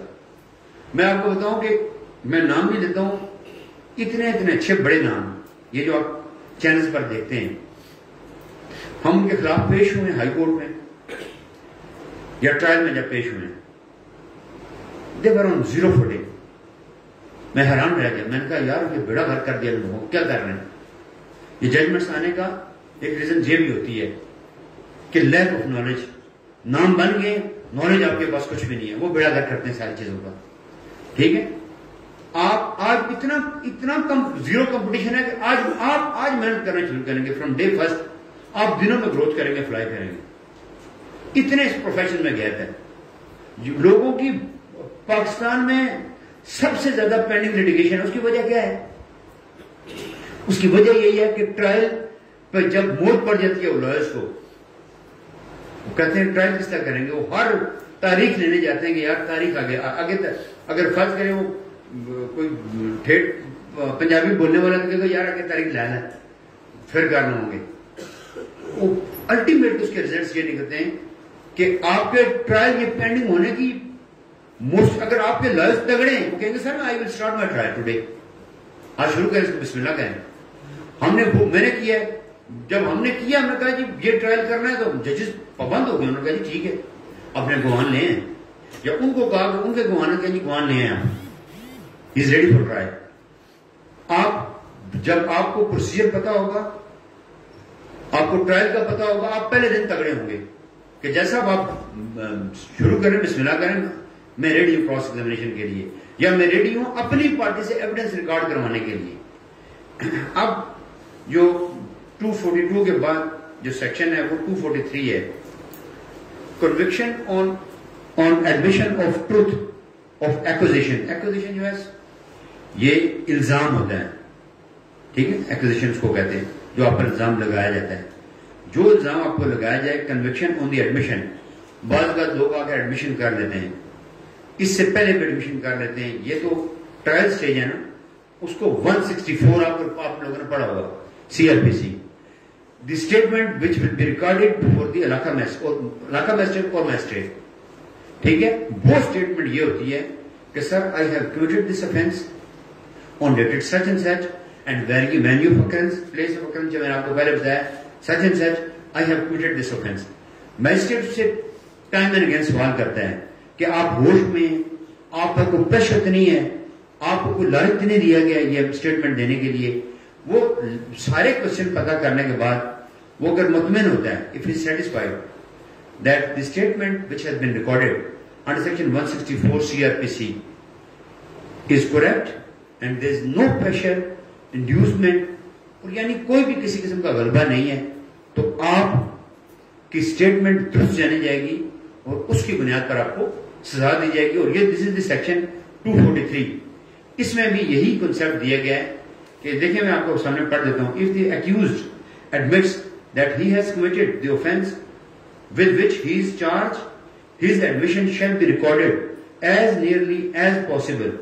میں آپ کو بتاؤں کہ میں نام بھی لیتا ہوں, اتنے اچھے بڑے نام یہ جو آپ چینلز پر دیکھتے ہیں, ہم ان کے خلاف پیش ہوئے ہائی کورٹ میں یا ٹرائل میں جب پیش ہوئے, دے ور آن زیرو فوٹنگ. میں حیران رہ گیا, میں نے کہا یار یہ بیڑا گھر کر دیا لوگوں کو, کیا کر رہے ہیں. یہ ججمنٹس آنے کا ایک ریزن یہ بھی ہوتی ہے کہ لیک آف نالج, نام بن گئے, نالج آپ کے پاس کچھ بھی نہیں ہے, وہ بیڑا گھر کرتے ہیں ساری چیزوں کا. ٹھیک ہے, آپ آج اتنا زیرو کمپٹیشن ہے کہ آپ آج محنت کرنا شروع کریں گے, فرام ڈے فرسٹ آپ دنوں میں گروتھ کریں گے, فلائی کریں گے. اتنے اس پروفیشن میں گیپ ہے. لوگوں کی پاکستان میں سب سے زیادہ پینڈنگ لیٹیگیشن ہے. اس کی وجہ کیا ہے, اس کی وجہ یہی ہے کہ ٹرائل پہ جب موت پڑ جاتی ہے وہ لائرز کو, وہ کہتے ہیں ٹرائل کس طرح کریں گے. وہ ہر تاریخ لینے جاتے ہیں کہ یار تاریخ آگے اگر فرض کریں وہ کوئی ٹھیٹ پنجابی بولنے والا تو یار آگے تاریخ لانا ہے, پھر کرنا ہوں گے. وہ الٹیمیٹ اس کے ریزلٹس یہ نکلتے ہیں کہ آپ کے ٹرائل یہ پینڈنگ ہونے کی اگر آپ کے لائرز تگڑے ہیں وہ کہیں گے sir I will start my trial today, آج شروع کریں, اس کو بسم اللہ کہیں. میں نے کیا ہے, جب ہم نے کیا ہم نے کہا جی یہ ٹرائل کرنا ہے تو ججز پابند ہو گئے. انہوں نے کہا جی ٹھیک ہے اپنے گواہان لے ہیں, یا ان کو کہا کہ ان کے گواہان کہ جی گواہان لے ہیں, از ریڈی فار ٹرائل. آپ جب آپ کو پروسیجر پتا ہوگا, آپ کو ٹرائل کا پتا ہوگا, آپ پہلے دن تگڑے ہوں گے کہ جیسا آپ شروع کریں بسم اللہ کریں, میں ریڈی ہوں کراس ایگزامینیشن کے لیے, یا میں ریڈی ہوں اپنی پارٹی سے ایویڈنس ریکارڈ کروانے کے لیے. اب جو 242 کے بعد جو سیکشن ہے وہ 243 ہے, conviction on admission of truth of acquisition. Acquisition جو ہے یہ الزام ہوتا ہے, ٹھیک ہے, ایکوزیشن اس کو کہتے ہیں جو آپ پر الزام لگایا جاتا ہے. جو الزام آپ کو لگایا جائے, کنوکشن آن دی ایڈمیشن. بعض کا لوگ آ کے ایڈمیشن کر لیتے ہیں, اس سے پہلے بھی ایڈمیشن کر لیتے ہیں. یہ تو ٹرائل سٹیج ہے نا, اس کو 164 آپ لوگوں نے پڑھا ہوگا, CRPC. The statement which will be recorded for the علاقہ میجسٹریٹ اور میجسٹریٹ. ٹھیک ہے, وہ اسٹیٹمنٹ یہ ہوتی ہے کہ sir I have committed this offence on dated such and such and venue of occurrence, place of occurrence, جو میں نے آپ کو پہلے بتایا, such and such I have committed this offence. Magistrate سے ٹائم اینڈ اگین سوال کرتا ہے کہ آپ ہوش میں ہیں, آپ پر کوئی پریشر نہیں ہے, آپ کو کوئی لالچ نہیں دیا گیا یہ اسٹیٹمنٹ دینے کے لیے. وہ سارے کوشچن پتا کرنے کے بعد وہ اگر مطمئن ہوتا ہے, if he is satisfied that the statement which has been recorded under section 164 CRPC is correct and there is no pressure, inducement, اور یعنی کوئی بھی کسی قسم کا غلبہ نہیں ہے, تو آپ کی اسٹیٹمنٹ درست جانی جائے گی اور اس کی بنیاد پر آپ کو سزا دی جائے گی. اور یہ دس از دی سیکشن 243. اس میں بھی یہی کنسپٹ دیا گیا ہے کہ دیکھیں میں آپ کو سامنے پڑھ دیتا ہوں. If the accused admits that he has committed the offense with which he is charged, his admission shall be recorded as nearly as possible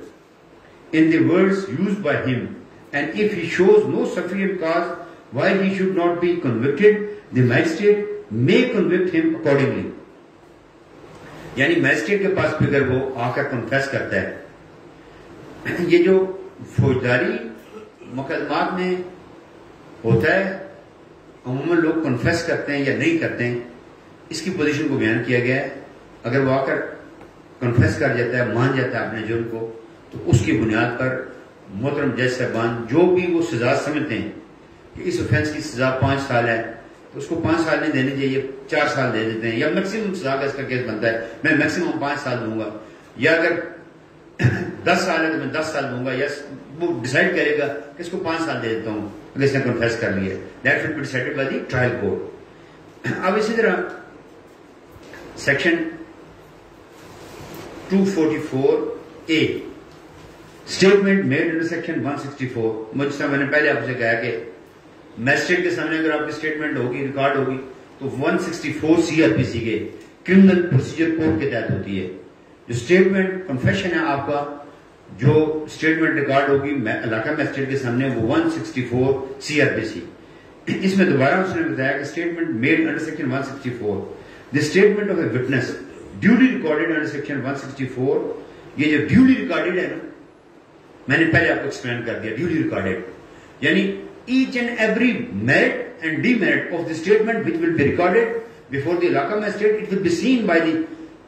in the words used by him, and if he shows no sufficient cause why he should not be convicted, the magistrate may convict him accordingly. یعنی magistrate کے پاس بھی اگر وہ آ کر confess کرتا ہے، یہ جو فوجداری مقدمات میں ہوتا ہے عموماً لوگ کنفیس کرتے ہیں یا نہیں کرتے ہیں، اس کی پوزیشن کو بیان کیا گیا ہے. اگر وہ آ کر کنفیس کر جاتا ہے، مان جاتا ہے اپنے جرم کو، تو اس کی بنیاد پر محترم جج صاحبان جو بھی وہ سزا سمجھتے ہیں کہ اس اوفینس کی سزا 5 سال ہے تو اس کو 5 سال نہیں دینے چاہیے، 4 سال دے دیتے ہیں، یا میکسیمم سزا کا اس کا کیس بنتا ہے میں میکسیمم 5 سال دوں گا، یا اگر 10 سال ہے تو میں 10 سال دوں گا، یا وہ ڈیسائیڈ کرے گا کہ اس کو 5 سال دے دیتا ہوں اگر اس نے کنفیس کر لیا. That will be decided by the trial court. اب اسی طرح section 244A statement made under section 164. مجھ سے میں نے پہلے آپ سے کہا کہ میجسٹریٹ کے سامنے اگر آپ کی اسٹیٹمنٹ ہوگی، ریکارڈ ہوگی، تو 164 CRPC کے کرمنل پروسیجر کوڈ کے تحت ہوتی ہے. جو اسٹیٹمنٹ کنفیشن ہے آپ کا، جو اسٹیٹمنٹ ریکارڈ ہوگی علاقہ میجسٹریٹ کے سامنے، وہ 164 CRPC. اس میں دوبارہ اس نے بتایا کہ statement made under section 164 the statement of a witness duly recorded under section 164. یہ جو ڈیولی ریکارڈیڈ ہے نا، میں نے پہلے آپ کو ایکسپلین کر دیا. ڈیولی ریکارڈیڈ یعنی each and every merit and demerit of the statement which will be recorded before the Alaka magistrate, it will be seen by the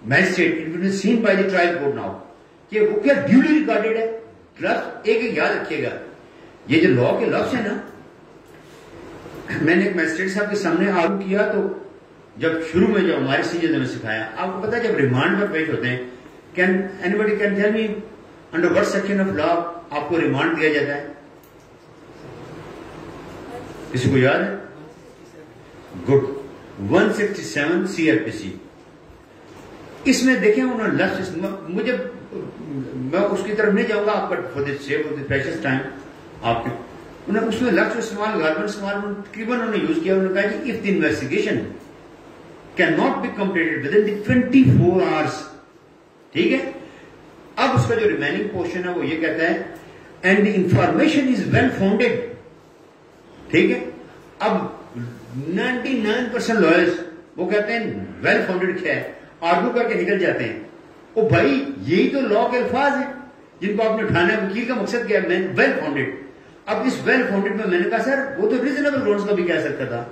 magistrate, it will be seen by the trial court now. کہ وہ کیا duly recorded ہے. لفظ ایک یاد رکھیے گا، یہ جو لا کے لفظ ہے نا، میں نے ایک میجسٹریٹ صاحب کے سامنے آرگو کیا تو جب شروع میں جب ہمارے سینئرز نے سکھایا، آپ کو پتا ہے جب ریمانڈ پر پیش ہوتے ہیں، can any body can tell me under what section of لا آپ کو ریمانڈ دیا جاتا ہے؟ کسی کو یاد ہے؟ گڈ. 167 CRPC. اس میں دیکھیں انہوں نے لفظ، مجھے میں اس کی طرف نہیں جاؤں گا، آپ for the sake of the precious time آپ کے انہوں نے اس میں لفظ استعمال غالباً استعمال تقریباً انہوں نے یوز کیا. انہوں نے کہا کہ if the investigation cannot be completed within the 24 hours. ٹھیک ہے. اب اس کا جو ریمیننگ پورشن ہے وہ یہ کہتا ہے and the information is well founded. ٹھیک ہے. اب 99% لوئرز وہ کہتے ہیں ویل فاؤنڈیڈ کیا ہے، آرگو کر کے نکل جاتے ہیں. او بھائی یہی تو لا کے الفاظ ہیں جن کو آپ نے اٹھانا ہے. وکیل کا مقصد کیا ہے؟ Well founded. اب اس ویل فاؤنڈیڈ میں نے کہا سر وہ تو ریزنیبل گراؤنڈز کا بھی کہہ سکتا تھا،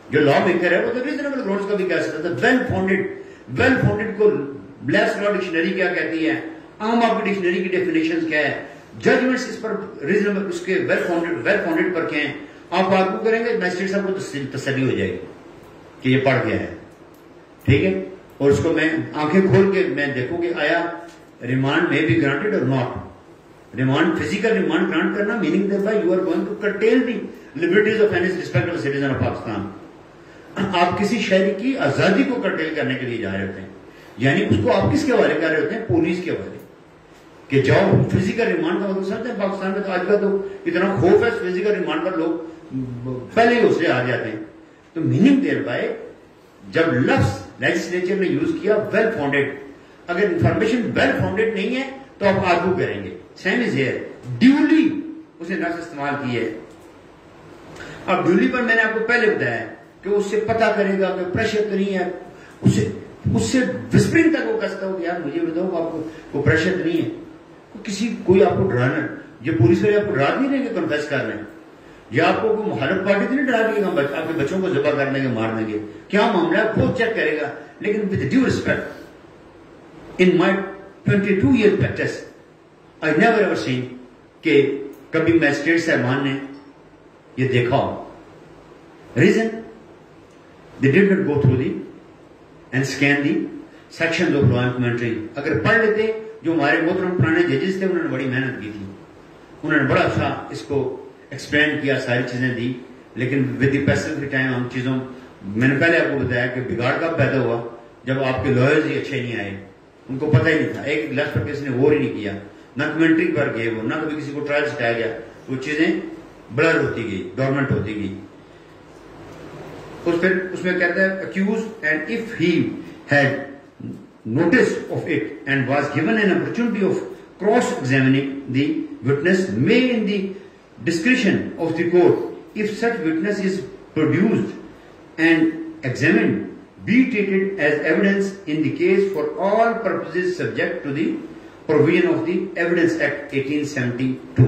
جو لا میکر ہے وہ تو ریزنیبل گراؤنڈز کا بھی کہہ سکتا تھا. ویل فاؤنڈیڈ، ویل فاؤنڈیڈ کو بلیس لا ڈکشنری کیا کہتی ہے، عام آپ کی ڈکشنری کی ڈیفینیشن کیا ہے، ججمنٹس اس پر ریزنیبل اس کے ویل فاؤنڈیڈ پر کیا ہیں. آپ آرگو کریں گے میجسٹریٹ صاحب کو تسلی ہو جائے گی کہ یہ پڑھ گیا ہے. ٹھیک ہے. اور اس کو میں آنکھیں کھول کے میں دیکھوں کہ آیا ریمانڈ میں بھی granted or not. Remand physical remand grant کرنا meaning that by you are going to curtail the liberties of any respectable citizen of Pakistan. آپ کسی شہری کی آزادی کو کرٹیل کرنے کے لیے جا رہے ہوتے ہیں، یعنی اس کو آپ کس کے حوالے کر رہے ہوتے ہیں؟ پولیس کے حوالے کہ جاؤ. فزیکل ریمانڈ کا مطلب سمجھتے ہیں پاکستان میں تو آج کا تو اتنا خوف ہے فزیکل ریمانڈ پر، لوگ پہلے ہی اس سے آ جاتے ہیں. تو میننگ دیر بائے جب لفظ لیجسلیچر نے یوز کیا ویل فاؤنڈیڈ، اگر انفارمیشن ویل فاؤنڈیڈ نہیں ہے تو آپ آرگو کریں گے. Same is hair. ڈیولی اس نے لفظ استعمال کی ہے. اب ڈیولی پر میں نے آپ کو پہلے بتایا کہ اس سے پتا کرے گا کہ پریشر تو نہیں ہے، اس سے وسپرنگ تک وہ کہتا ہو کہ یار مجھے بتاؤ آپ کو کوئی پریشر تو نہیں ہے. کوئی آپ کو ڈرانا، یہ پولیس والے آپ کو ڈرا نہیں دیں گے کنفیس کر رہے ہیں، یا آپ کو کوئی مخالف پارٹی تو نہیں ڈرا دے گا آپ کے بچوں کو ذبح کر دیں گے، مار دیں گے. کیا معاملہ ہے خود چیک کرے گا. لیکن with due respect in my 22 years practice I never ever seen کہ کبھی میجسٹریٹ صاحبان نے یہ دیکھا ہو. Reason they did not go through the and scan the section of law and commentary. اگر پڑھ لیتے، جو ہمارے محترم پرانے ججز تھے انہوں نے بڑی محنت کی تھی، انہوں نے بڑا اچھا اس کو ایکسپلین کیا، ساری چیزیں دی. لیکن with the passage of time ہم چیزوں، میں نے پہلے آپ کو بتایا کہ بگاڑ کب پیدا ہوا جب آپ کے لوئرز ہی اچھے نہیں آئے. ان کو پتہ ہی نہیں تھا، ایک گلاس پر کسی نے غور ہی نہیں کیا، نہ کمنٹری پر گئے وہ، نہ کبھی کسی کو ٹرائل سٹایا گیا. وہ چیزیں بلر ہوتی گئی، ڈورمنٹ ہوتی گئی. پھر اس میں کہتا ہے accused and if he had notice of it and was given an opportunity of cross-examining the witness, may in the discretion of the court, if such witness is produced and examined, be treated as evidence in the case for all purposes subject to the provision of the Evidence Act 1872.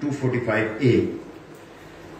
245A,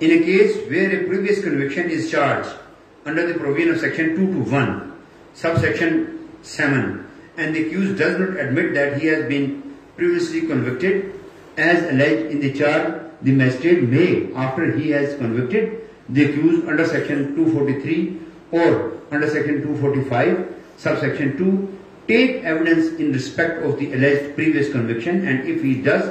In a case where a previous conviction is charged under the provision of section 221, subsection 7, and the accused does not admit that he has been previously convicted as alleged in the charge, the magistrate may, after he has convicted the accused under section 243 or under section 245, subsection 2, take evidence in respect of the alleged previous conviction, and if he does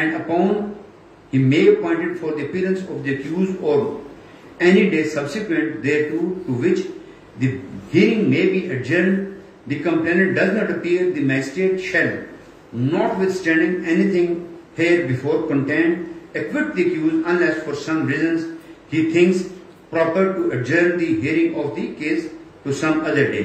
and upon he may appointed for the appearance of the accused or any day subsequent thereto to which the hearing may be adjourned, the complainant does not appear, the magistrate shall, notwithstanding anything here before contained, acquit the accused unless for some reasons he thinks proper to adjourn the hearing of the case to some other day.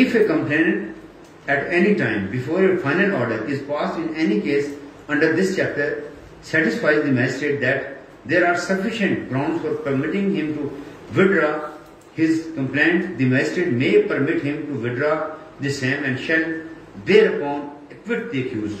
If a complainant at any time before a final order is passed in any case under this chapter satisfies the magistrate that there are sufficient grounds for permitting him to withdraw his complaint, the magistrate may permit him to withdraw the same and shall thereupon acquit the accused.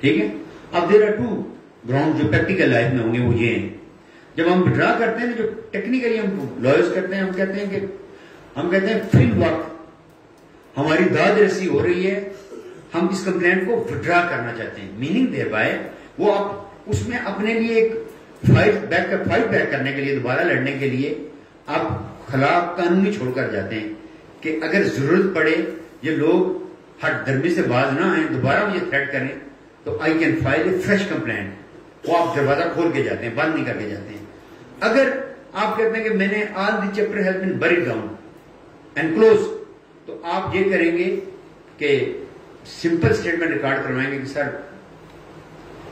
ٹھیک ہے. اب there are to ground جو practical life میں ہوں گے وہ یہ ہیں. جب ہم وڈرا کرتے ہیں جو ٹیکنیکلی ہم لائرز کرتے ہیں، ہم کہتے ہیں فی الوقت ہماری داد رسی ہو رہی ہے، ہم اس کمپلینٹ کو وڈرا کرنا چاہتے ہیں. میننگ دیر بائے وہ آپ اس میں اپنے لیے ایک فائٹ بیک کرنے کے لیے، دوبارہ لڑنے کے لیے آپ خلاف قانونی چھوڑ کر جاتے ہیں کہ اگر ضرورت پڑے یہ لوگ ہر درمی سے باز نہ آئیں، دوبارہ مجھے تھریٹ کریں تو I can file a fresh complaint. وہ آپ دروازہ کھول کے جاتے ہیں، بند نہیں کر کے جاتے ہیں. اگر آپ کہتے ہیں کہ میں نے all the chapter has been bred down and close, تو آپ یہ کریں گے کہ سمپل اسٹیٹمنٹ ریکارڈ کروائیں گے کہ سر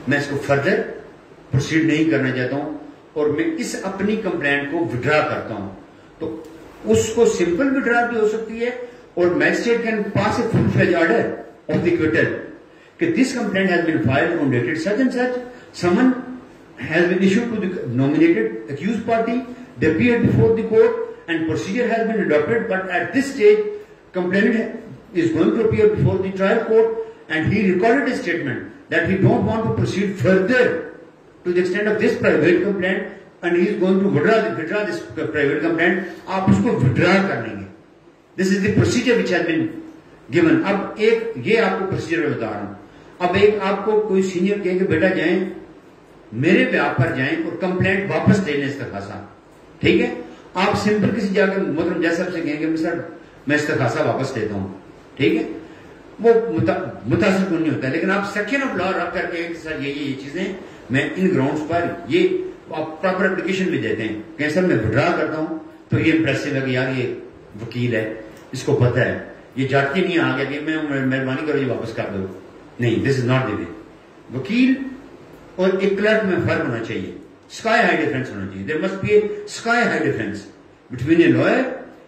میں اس کو فردر پروسیڈ نہیں کرنا چاہتا ہوں اور میں اس اپنی کمپلینٹ کو وڈرا کرتا ہوں. تو اس کو سمپل وڈرا بھی ہو سکتی ہے اور magistrate can pass a full fledge order of the acquittal کہ this complaint has been filed on dated such and such, summon has been issued to the nominated accused party, they appeared before the court and procedure has been adopted, but at this stage complainant is going to appear before the trial court and he recorded a statement that he don't want to proceed further to the extent of this private complaint and he is going to withdraw this private complaint. آپ اس کو withdraw کر لیں گے. This is the procedure which has been given. اب ایک یہ آپ کو procedure بتا رہا ہوں. اب ایک آپ کو کوئی سینئر کہے کہ بیٹا جائیں میرے پہ آپ پر جائیں اور کمپلینٹ واپس لے لیں استغاثہ، ٹھیک ہے. آپ سمپل کسی جا کے محترم جج صاحب سے کہیں کہ سر میں استغاثہ واپس لیتا ہوں، ٹھیک ہے، وہ متاثر کن نہیں ہوتا. لیکن آپ سیکشن آف لا رکھ کر کے سر یہ چیزیں میں ان گراؤنڈز پر یہ آپ پراپر اپلیکیشن بھی دیتے ہیں کہ سر میں وڈرا کرتا ہوں تو یہ امپریسو ہے کہ یار یہ وکیل ہے، اس کو پتہ ہے، یہ جاٹ کے نہیں آ گیا کہ میں مہربانی کرو یہ واپس کر دو. نہیں، دس از ناٹ دی وے. وکیل اور ایک کلرک میں فرق ہونا چاہیے، اسکائی ہائی ڈفرنس ہونا چاہیے. There must be a sky high difference between a lawyer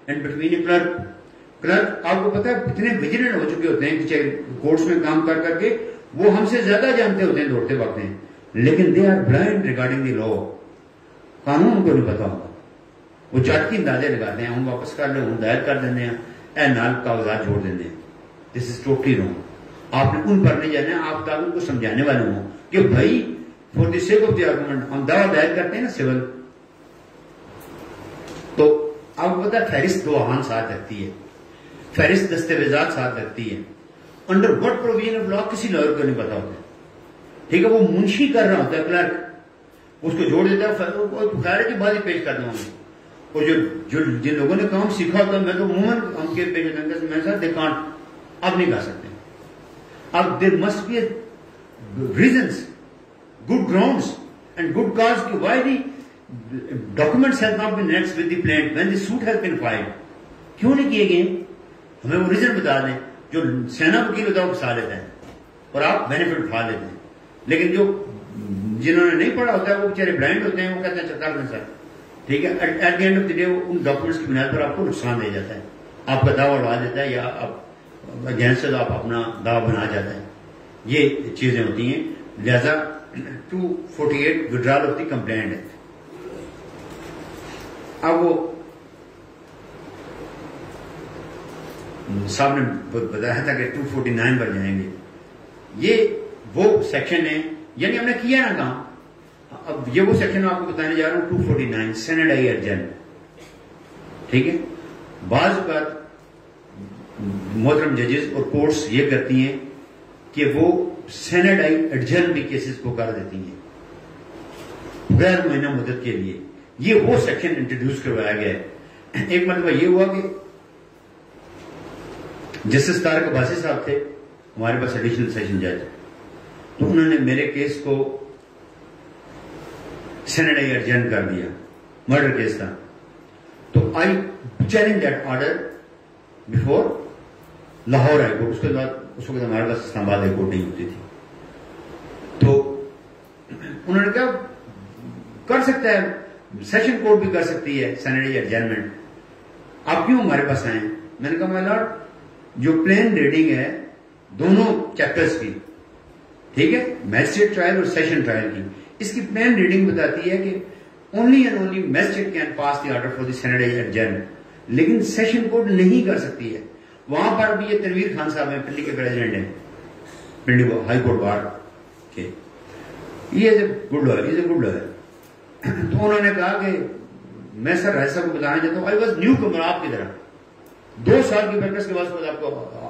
and between a clerk. Clerk آپ کو پتا ہے اتنے ویجیلنٹ ہو چکے ہوتے ہیں کہ کورٹس میں کام کر کر کے وہ ہم سے زیادہ جانتے ہوتے ہیں دوڑتے وقت ہیں، لیکن they are blind regarding the law. قانون ان کو نہیں پتا ہوتا، وہ جٹ کی اندازے لگاتے ہیں، ہم واپس کر لیں، ہم دائر کر دیتے ہیں، اے نال کاغذات جوڑ دیتے ہیں. دس از ٹوٹلی رانگ. آپ نے ان پر نہیں جانا ہے، آپ تاکہ ان کو سمجھانے والے ہوں کہ بھائی for the sake of the argument ہم دعویٰ دائر کرتے ہیں نا سول، تو آپ کو پتا فہرست گواہان ساتھ رکھتی ہے، فہرست دستاویزات ساتھ رکھتی ہے. Under what provision of law کسی لائر کو نہیں پتا ہوتا، ٹھیک ہے. وہ منشی کر رہا ہوتا ہے کلرک، اس کو جوڑ دیتا ہے، خیر کی بات ہی پیش کر دوں گا. اور جو جن لوگوں نے کام سیکھا ہوتا ہے میں تو عموماً ہم کے پیش کرنے سے میں ساتھ دے کانٹ اب نہیں کر سکتے. اب there must be reasons, good grounds and good cause to why the documents have not been annexed with the plaintiff when the suit has been filed. کیوں نہیں کیے گئے؟ ہمیں وہ ریزن بتا دیں. جو سینا وکیل ہوتا ہے وہ پھنسا لیتا ہے اور آپ بینیفٹ اٹھا لیتے ہیں. لیکن جو جنہوں نے نہیں پڑھا ہوتا ہے وہ بیچارے بلائنڈ ہوتے ہیں، وہ کہتے ہیں چکر میں سر، ٹھیک ہے. At the end of the day ان ڈاکومنٹس کی بنیاد پر آپ کو نقصان دے جاتا ہے، آپ کا دعویٰ اڑا دیتا ہے یا آپ اگینسٹ آپ اپنا دعویٰ بنا جاتا ہے. یہ چیزیں ہوتی ہیں. لہذا 248 withdrawal of the complaint ہے. اب وہ صاحب نے بتایا تھا کہ 249 پر جائیں گے. یہ وہ سیکشن ہے، یعنی ہم نے کیا نا کام. اب یہ وہ سیکشن آپ کو بتانے جا رہا ہوں 249 سینڈ آئی ارجن، ٹھیک ہے. بعض اوقات محترم ججز اور کورٹس یہ کرتی ہیں کہ وہ سینڈ آئی ایڈجرن بھی کیسز کو کر دیتی ہیں غیر مہینہ مدت کے لیے. یہ وہ سیکشن انٹروڈیوس کروایا گیا ہے. ایک مرتبہ یہ ہوا کہ جسٹس طارق عباسی صاحب تھے ہمارے پاس ایڈیشنل سیشن جج، تو انہوں نے میرے کیس کو سینڈ آئی ایڈجرن کر دیا، مرڈر کیس تھا. تو I challenge that order before Lahore high court. اس کے بعد اس وقت ہمارے پاس اسلام آباد ہائی کورٹ نہیں ہوتی تھی. تو انہوں نے کہا کر سکتا ہے، سیشن کورٹ بھی کر سکتی ہے سینڈ ایڈجرنمنٹ، آپ کیوں ہمارے پاس آئیں؟ میں نے کہا مائی لارڈ جو پلین ریڈنگ ہے دونوں چیپٹرز کی، ٹھیک ہے، میجسٹریٹ ٹرائل اور سیشن ٹرائل کی، اس کی پلین ریڈنگ بتاتی ہے کہ only and only magistrate can pass the order for the sine die adjourn, لیکن سیشن کورٹ نہیں کر سکتی ہے. وہاں پر بھی یہ تنویر خان صاحب ہیں، پنڈی کے پریزیڈنٹ ہیں، پنڈی ہائی کورٹ بار، یہ گڈ لائر، یہ گڈ لائر. تو انہوں نے کہا کہ میں سر راج صاحب کو بتانا چاہتا ہوں آئی واز نیو کمر آپ کی طرح. 2 سال کی پریکٹس کے بعد آپ کو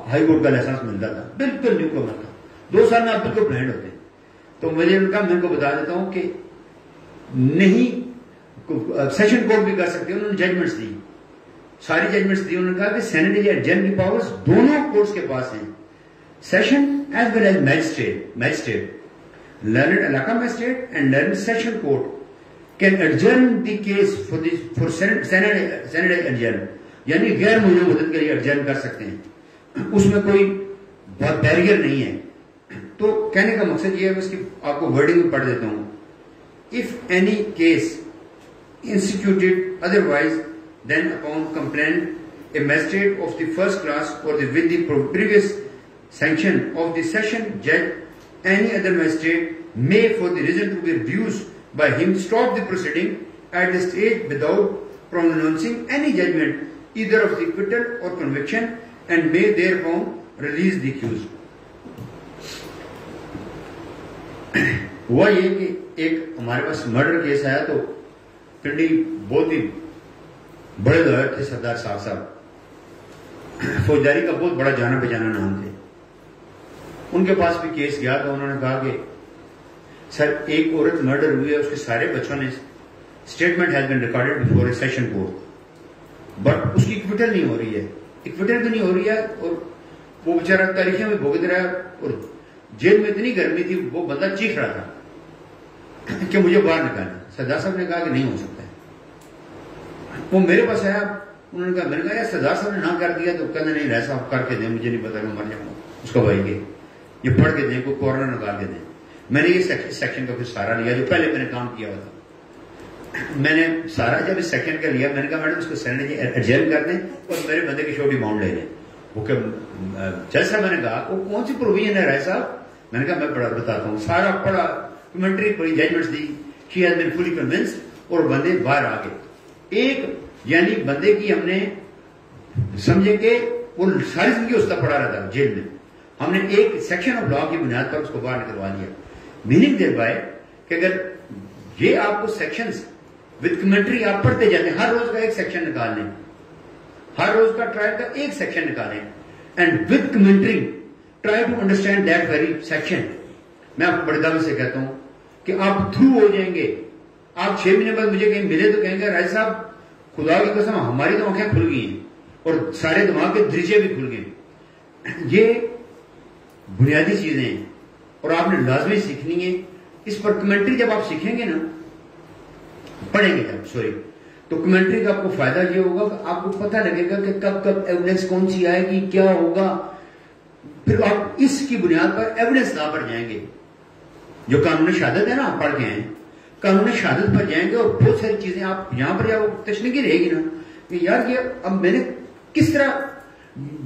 ہائی کورٹ کا لائسنس ملتا تھا، بالکل نیو کمر تھا. 2 سال میں آپ بالکل بلائنڈ ہوتے. تو مجھے ان کا میں ان کو بتا دیتا ہوں کہ نہیں سیشن کورٹ بھی کر سکتے. انہوں نے ججمنٹس دی، ساری ججمنٹس دی. انہوں نے کہا کہ سینٹ یا جج کی پاورز دونوں کورٹس کے پاس ہیں، session as well as magistrate. Learned علاقہ magistrate and learned session court can adjourn the case for Senate adjourn، یعنی غیر موجود مدت کے لیے adjourn کر سکتے ہیں، اس میں کوئی بہت بیریئر نہیں ہے. تو کہنے کا مقصد یہ ہے، اس کی آپ کو ورڈنگ میں پڑھ دیتا ہوں. if any case instituted otherwise than upon complaint a magistrate of the first class or with the previous sanction of the session judge any other magistrate may for the reason to be refused by him stop the proceeding at the stage without pronouncing any judgment either of the acquittal or conviction and may thereupon release the accused. ہوا یہ کہ ایک ہمارے پاس murder case آیا تو پنڈی بہت ہی بڑے lawyer تھے سردار صاحب، فوجداری کا بہت بڑا جانا پہچانا نام تھے. ان کے پاس بھی کیس گیا تو انہوں نے کہا کہ سر ایک عورت مرڈر ہوئی ہے، اس کے سارے بچوں نے statement has been recorded before a session court, but اس کی اکوٹل نہیں ہو رہی ہے، اکوٹل بھی نہیں ہو رہی ہے. اور وہ بیچارہ تاریخیں میں بھگت رہا ہے، اور جیل میں اتنی گرمی تھی وہ بندہ چیخ رہا تھا کہ مجھے باہر نکالنا. سردار صاحب نے کہا کہ نہیں ہو سکتا ہے. وہ میرے پاس آیا، انہوں نے کہا، میں نے کہا یار سردار صاحب نے نہ کر دیا تو کہنا نہیں رہ صاحب کر کے دیں، مجھے نہیں پتا کہ مر جاؤں گا. اس کو بھائی کے یہ پڑھ کے دیں، کوئی کارنر نکال کے دیں. میں نے یہ سیکشن کا پھر سارا لیا جو پہلے میں نے کام کیا ہوا تھا. میں نے سارا جب اس سیکشن کا لیا، میں نے کہا میڈم اس کو سینٹ ایڈجرن کر دیں اور میرے بندے کی شورٹی باؤنڈ لے لیں. وہ کہ جج صاحب میں نے کہا وہ کون سی پروویژن ہے رائے صاحب؟ میں نے کہا میں بتاتا ہوں. سارا پڑھا، کمنٹری پڑھی، ججمنٹس دی، she has been fully convinced, اور بندے باہر آ گئے. ایک یعنی بندے کی ہم نے سمجھے کہ وہ ساری زندگی اس کا پڑھا رہا تھا جیل میں، ہم نے ایک سیکشن آف لا کی بنیاد پر اس کو باہر نکلوا دیا. میننگ دیر بائے کہ اگر یہ آپ کو سیکشنز وتھ کمنٹری آپ پڑھتے جاتے ہیں، ہر روز کا ایک سیکشن نکال لیں، ہر روز کا ٹرائل کا ایک سیکشن نکالیں، and with commentary try to understand that very section. میں آپ کو بڑے دعوے سے کہتا ہوں کہ آپ تھرو ہو جائیں گے. آپ 6 مہینے بعد مجھے کہیں ملے تو کہیں گے راج صاحب خدا کی قسم ہماری تو آنکھیں کھل گئی ہیں اور سارے دماغ کے دریچے بھی کھل گئے. یہ بنیادی چیزیں ہیں اور آپ نے لازمی سیکھنی ہے. اس پر کمنٹری جب آپ سیکھیں گے نا، پڑھیں گے جب تو کمنٹری کا آپ کو فائدہ یہ ہوگا کہ آپ کو پتہ لگے گا کہ کب کب ایویڈنس کون سی آئے گی، کیا ہوگا. پھر آپ اس کی بنیاد پر ایویڈنس لا پر جائیں گے. جو قانون شہادت ہے نا آپ پڑھ کے ہیں، قانون شہادت پر جائیں گے اور بہت ساری چیزیں آپ یہاں پر جب تشنیگی رہے گی نا کہ یار یہ اب میں نے کس طرح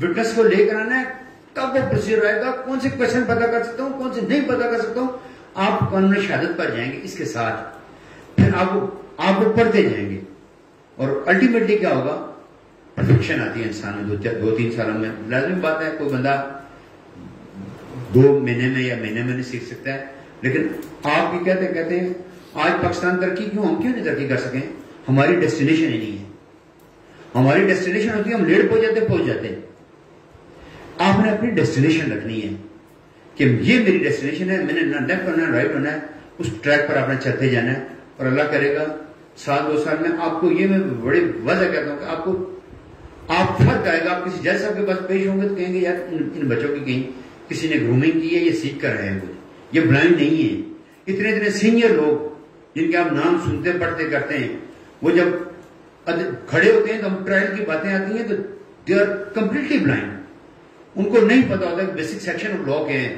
وٹنس کو لے کر آنا ہے، کب وہ پروسیجر آئے گا، کون سے کوشچن پتا کر سکتا ہوں، کون سے نہیں پتا کر سکتا ہوں. آپ قانون شہادت پر جائیں گے اس کے ساتھ، پھر آپ کو پڑھتے جائیں گے اور الٹیمیٹلی کیا ہوگا، پرفیکشن آتی ہے انسان میں 2-3 سالوں میں. لازمی بات ہے کوئی بندہ 2 مہینے میں یا مہینے میں نہیں سیکھ سکتا ہے. لیکن آپ بھی کہتے ہیں آج پاکستان ترقی کیوں، ہم کیوں نہیں ترقی کر سکیں؟ ہماری ڈیسٹینیشن ہی نہیں ہے. ہماری ڈیسٹینیشن ہوتی ہے ہم لیٹ پہنچ جاتے ہیں. آپ نے اپنی ڈیسٹینیشن رکھنی ہے کہ یہ میری ڈیسٹینیشن ہے، میں نے نہ لیفٹ ہونا ہے رائٹ ہونا ہے، اس ٹریک پر آپ نے چلتے جانا ہے. اور اللہ کرے گا 1-2 سال میں آپ کو یہ میں بڑی وجہ کہتا ہوں کہ آپ فرق آئے گا. آپ کسی جج صاحب کے پاس پیش ہوں گے تو کہیں گے یار ان بچوں کی کہیں کسی نے گرومنگ کی ہے، یہ سیکھ کر رہے ہیں، یہ بلائنڈ نہیں ہے. اتنے سینئر لوگ جن کے آپ نام سنتے پڑھتے کرتے ہیں، وہ جب کھڑے ہوتے ہیں تو ہم ٹرائل کی باتیں آتی ہیں تو دے آر کمپلیٹلی بلائنڈ. ان کو نہیں پتا ہوتا کہ بیسک سیکشن آف لا کیا ہے،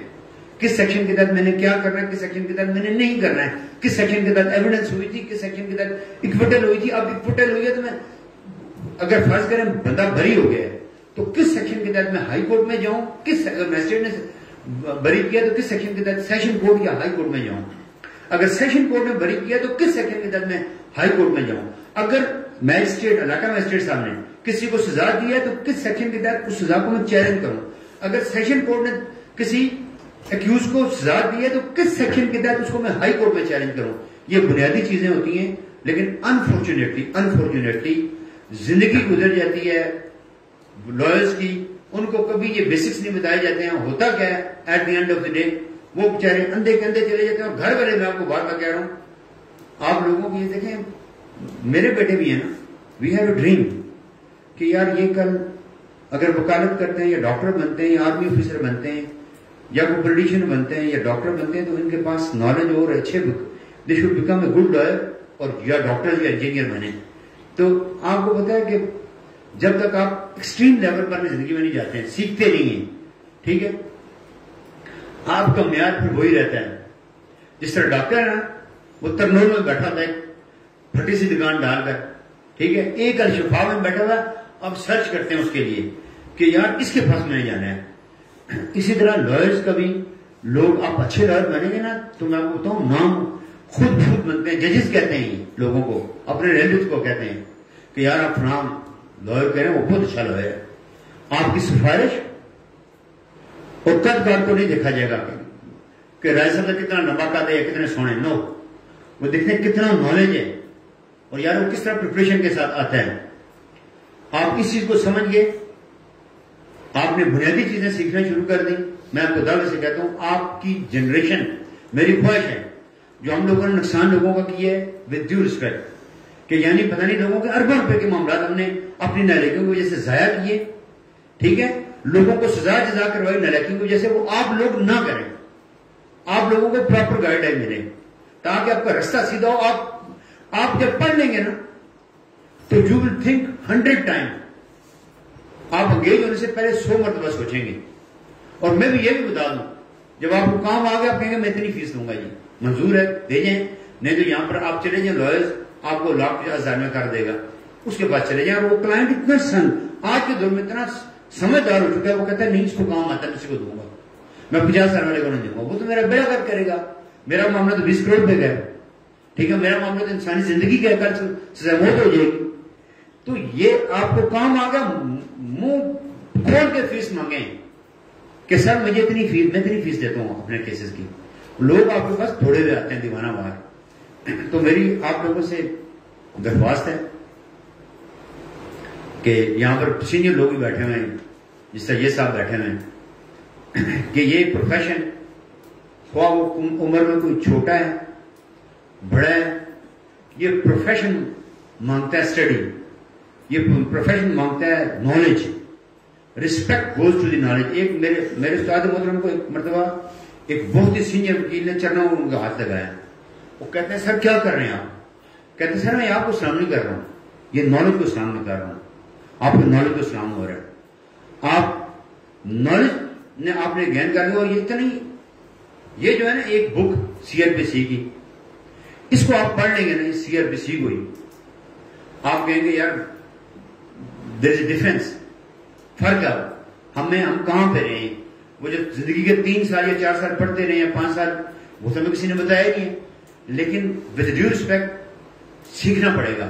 کس سیکشن کے تحت میں نے کیا کرنا ہے، کس سیکشن کے تحت میں نے نہیں کرنا ہے، کس سیکشن کے تحت ایویڈنس ہوئی تھی، کس سیکشن کے تحت اکوٹل ہوئی تھی. اب اکوٹل ہوئی ہے تو میں اگر فرض کریں بندہ بری ہو گیا ہے تو کس سیکشن کے تحت میں ہائی کورٹ میں جاؤں، کس میجسٹریٹ نے بری کیا تو کس سیکشن کے تحت سیشن کورٹ یا ہائی کورٹ میں جاؤں. اگر سیشن کورٹ نے بری کیا تو کس سیکشن کے تحت میں ہائی کورٹ میں جاؤں. اگر میجسٹریٹ علاقہ میجسٹریٹ صاحب نے کسی کو سزا دی ہے تو کس سیکشن کے تحت اس سزا کو میں چیلنج کروں. اگر سیشن کورٹ نے کسی ایکیوز کو سزا دی ہے تو کس سیکشن کے تحت اس کو میں ہائی کورٹ میں چیلنج کروں؟ یہ بنیادی چیزیں ہوتی ہیں، لیکن انفارچونیٹلی زندگی گزر جاتی ہے لائرز کی، ان کو کبھی یہ بیسکس نہیں بتائے جاتے ہیں. ہوتا کیا ہے at the end of the day, وہ بیچارے اندھے کے اندھے چلے جاتے ہیں. اور گھر والے، میں آپ کو بات کہہ رہا ہوں، آپ لوگوں کی یہ دیکھیں، میرے بیٹے بھی ہیں نا، وی ہیو اے ڈریم کہ یار یہ کل اگر وکالت کرتے ہیں یا ڈاکٹر بنتے ہیں یا آرمی آفیسر بنتے ہیں یا کوئی پولیٹیشین بنتے ہیں یا ڈاکٹر بنتے ہیں تو ان کے پاس نالج اور اچھے they should become a good lawyer, اور یا ڈاکٹر یا انجینئر بنے. تو آپ کو پتا ہے کہ جب تک آپ ایکسٹریم لیول پر زندگی میں نہیں جاتے ہیں، سیکھتے نہیں ہیں، ٹھیک ہے، آپ کا معیار پھر وہی رہتا ہے. جس طرح ڈاکٹر ہے نا، وہ ترنول میں بیٹھا تھا ایک پھٹی سی دکان ڈال کر، ٹھیک ہے، ایک الشفا میں بیٹھا ہوا، اب سرچ کرتے ہیں اس کے لیے کہ یار اس کے پاس میں جانا ہے. اسی طرح لائرز کا بھی لوگ، آپ اچھے لائر بنیں گے نا تو میں آپ کو بتاؤں نام خود بنتے ہیں. ججز کہتے ہیں لوگوں کو، اپنے ریلیٹیوز کو کہتے ہیں کہ یار آپ فلاں لائر کہہ رہے ہیں، وہ بہت اچھا لائر ہے. آپ کی سفارش اور قد کار کو نہیں دیکھا جائے گا کہ رائے صاحب کا کتنا لمبا قد ہے یا کتنے سونے، نو، وہ دیکھتے ہیں کتنا نالج ہے اور یار وہ کس طرح پریپریشن کے ساتھ آتا ہے. آپ اس چیز کو سمجھ گئے، آپ نے بنیادی چیزیں سیکھنا شروع کر دی. میں آپ کو دعوے سے کہتا ہوں آپ کی جنریشن، میری خواہش ہے جو ہم لوگوں نے نقصان لوگوں کا کیا ہے، ود ڈیو ریسپیکٹ، کہ یعنی پتہ نہیں لوگوں کے اربوں روپے کے معاملات ہم نے اپنی نالائیکیوں کی وجہ سے ضائع کیے، ٹھیک ہے، لوگوں کو سزا جزا کروائی نالائیکیوں کی وجہ سے، وہ آپ لوگ نہ کریں. آپ لوگوں کو پراپر گائیڈ لائن ملے تاکہ آپ کا رستہ سیدھا ہو. آپ جب پڑھ لیں گے نا تو یو ول تھنک 100 ٹائم. آپ انگیج ہونے سے پہلے 100 مرتبہ سوچیں گے. اور میں بھی یہ بھی بتا دوں، جب آپ کو کام آ گیا آپ کہیں گے میں اتنی فیس دوں گا، جی منظور ہے دے جائیں، نہیں تو یہاں پر آپ چلے جائیں لائرز آپ کو 1,50,000 میں کر دے گا، اس کے پاس چلے جائیں. اور وہ کلائنٹ اتنا آج کے دور میں اتنا سمجھدار ہو چکا ہے، وہ کہتا ہے نہیں اس کو کام آتا ہے کسی کو دوں گا، میں 50,000 والے کو نہیں دوں گا، وہ تو میرا بیڑا گرک کرے گا. میرا معاملہ تو 20 کروڑ پہ گیا، ٹھیک ہے، میرا معاملہ تو انسانی زندگی کا کل سزا موت ہو جائے گی. تو یہ آپ کو کام آ گیا، منہ کھول کے فیس مانگیں کہ سر مجھے اتنی فیس، میں اتنی فیس دیتا ہوں اپنے کیسز کی. لوگ آپ کے پاس تھوڑے ہوئے آتے ہیں دیوانہ باہر. تو میری آپ لوگوں سے درخواست ہے کہ یہاں پر سینئر لوگ بھی بیٹھے ہوئے ہیں، جس طرح یہ صاحب بیٹھے ہوئے ہیں، کہ یہ پروفیشن خواہ وہ عمر میں کوئی چھوٹا ہے بڑا ہے، یہ پروفیشن مانگتا ہے اسٹڈی، یہ پروفیشن مانگتا ہے knowledge. Respect goes to the knowledge. ایک میرے استاد محترم کو ایک مرتبہ ایک بہت ہی سینئر وکیل نے چرنا ان کا ہاتھ لگایا. وہ کہتے ہیں سر کیا کر رہے ہیں آپ؟ کہتے ہیں سر میں آپ کو سلام نہیں کر رہا ہوں، یہ نالج کو سلام نہیں کر رہا ہوں، آپ کو نالج کو سلام ہو رہا ہے. آپ نالج نے آپ نے گین کر لیا. اور یہ اتنا یہ جو ہے نا ایک بک CRPC کی، اس کو آپ پڑھ لیں گے نا، CRPC کو ہی آپ کہیں گے یار دیر از اے ڈفرنس، فرق ہے ہم کہاں پہ رہے ہیں. وہ جو زندگی کے 3 سال یا 4 سال پڑھتے رہے ہیں 5 سال، وہ تو ہمیں کسی نے بتایا نہیں ہے. لیکن ود ڈیو ریسپیکٹ سیکھنا پڑے گا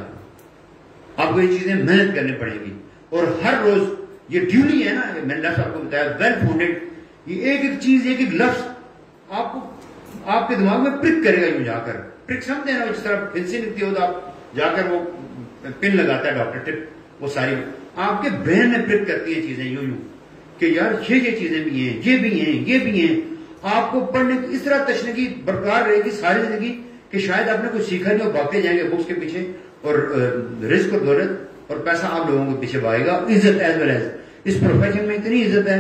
آپ کو، یہ چیزیں محنت کرنی پڑے گی. اور ہر روز یہ ڈیولی ہے نا، میں نے لفظ آپ کو بتایا ویل فاؤنڈیڈ، یہ ایک ایک چیز ایک ایک لفظ آپ کو آپ کے دماغ میں پرک کرے گا. یوں جا کر پرک سمجھتے ہیں نا، جس طرح پھنسی نکلتی ہو تو آپ جا کر وہ پن لگاتا ہے ڈاکٹر ٹپ، وہ ساری آپ کے برین میں پرک کرتی ہیں چیزیں یوں کہ یار یہ چیزیں بھی ہیں، یہ بھی ہیں، یہ بھی ہیں. آپ کو پڑھنے کی اس طرح تشنگی برقرار رہے گی ساری زندگی کہ شاید آپ نے کچھ سیکھا نہیں اور بھاگتے جائیں گے بکس کے پیچھے، اور رزق اور دولت اور پیسہ آپ لوگوں کے پیچھے بھاگے گا. عزت ایز ویل ایز اس پروفیشن میں اتنی عزت ہے،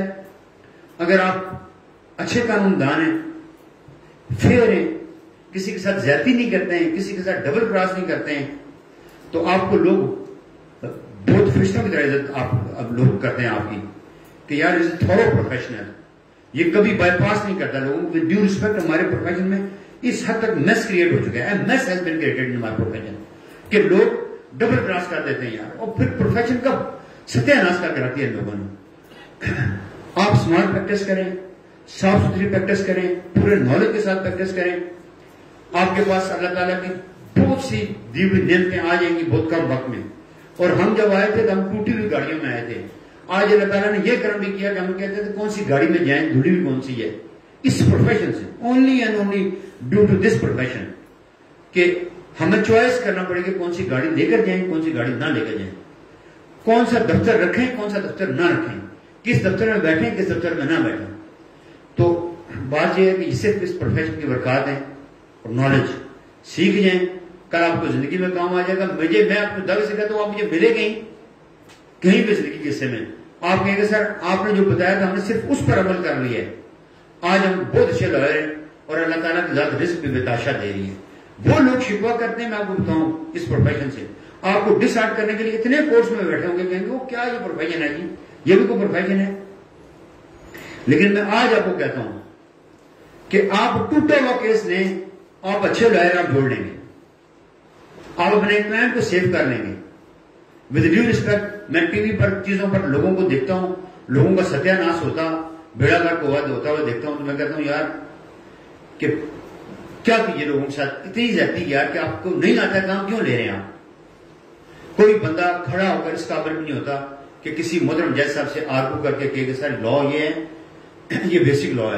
اگر آپ اچھے قانون دان ہیں، فیئر ہیں، کسی کے ساتھ زیادتی نہیں کرتے ہیں، کسی کے ساتھ ڈبل کراس نہیں کرتے ہیں، تو آپ کو لوگ بہت فرشتوں کی طرح عزت اب لوگ کرتے ہیں آپ کی کہ یار از اے تھورو پروفیشنل. یہ کبھی بائی پاس نہیں کرتا لوگوں کو. ڈیو ریسپیکٹ ہمارے پروفیشن میں اس حد تک میس کریٹ ہو چکا ہے، mass has been created in ہمارے پروفیشن، کہ لوگ ڈبل کراس کر دیتے ہیں یار، اور پھر پروفیشن کا ستیہ ناش کر کے رکھتی ہے لوگوں نے. آپ اسمارٹ پریکٹس کریں، صاف ستھری پریکٹس کریں، پورے نالج کے ساتھ پریکٹس کریں. آپ کے پاس اللہ تعالیٰ کی بہت سی دی ہوئی نعمتیں آ جائیں گی بہت کم وقت میں. اور ہم جب آئے تھے تو ہم ٹوٹی ہوئی گاڑیوں میں آئے تھے. آج اللہ تعالیٰ نے یہ کرم بھی کیا کہ ہم کہتے تھے کون سی گاڑی میں جائیں، دھلی ہوئی کون سی ہے. اس پروفیشن سے، only and only due to this profession, کہ ہمیں چوائس کرنا پڑے گا کون سی گاڑی لے کر جائیں، کون سی گاڑی نہ لے کر جائیں، کون سا دفتر رکھیں، کون سا دفتر نہ رکھیں، کس دفتر میں بیٹھیں، کس دفتر میں نہ بیٹھیں۔ تو بات یہ ہے کہ صرف اس پروفیشن کی برکات ہیں اور نالج سیکھ جائیں، کل آپ کو زندگی میں کام آ جائے گا۔ میں آپ کو دعوے سے کہتا ہوں، آپ مجھے ملے کہیں بھی زندگی کے حصے میں، آپ کہیں گے سر آپ نے جو بتایا تھا ہم نے صرف اس پر عمل کر لیا ہے، آج ہم بہت اچھے لائر ہیں اور اللہ تعالیٰ کی ذات رزق بھی بتاشا دے رہی ہے۔ وہ لوگ شکوا کرتے ہیں، میں آپ کو بتاؤں اس پروفیشن سے، آپ کو ڈس آرٹ کرنے کے لیے اتنے کورس میں بیٹھے ہوں گے، کہیں گے وہ کیا یہ پروفیشن ہے جی، یہ بھی کوئی پروفیشن ہے۔ لیکن میں آج آپ کو کہتا ہوں کہ آپ ٹوٹا ہوا کیس لیں، آپ اچھے لائر آپ جوڑ لیں گے، آپ اپنے کلائنٹ کو سیو کر لیں گے۔ ود ڈیو ریسپیکٹ، میں ٹی وی پر چیزوں پر لوگوں کو دیکھتا ہوں، لوگوں کا ستیہ ناش ہوتا، بیڑا گھر کو ہوتا ہوا دیکھتا ہوں، تو میں کہتا ہوں یار کہ کیا کیجیے لوگوں کے ساتھ، اتنی زیادتی یار کہ آپ کو نہیں آتا کام کیوں لے رہے ہیں آپ۔ کوئی بندہ کھڑا ہو کر اس قابل بھی نہیں ہوتا کہ کسی محترم جج صاحب سے آرگو کر کے کہ سر لا یہ ہے، یہ بیسک لا ہے۔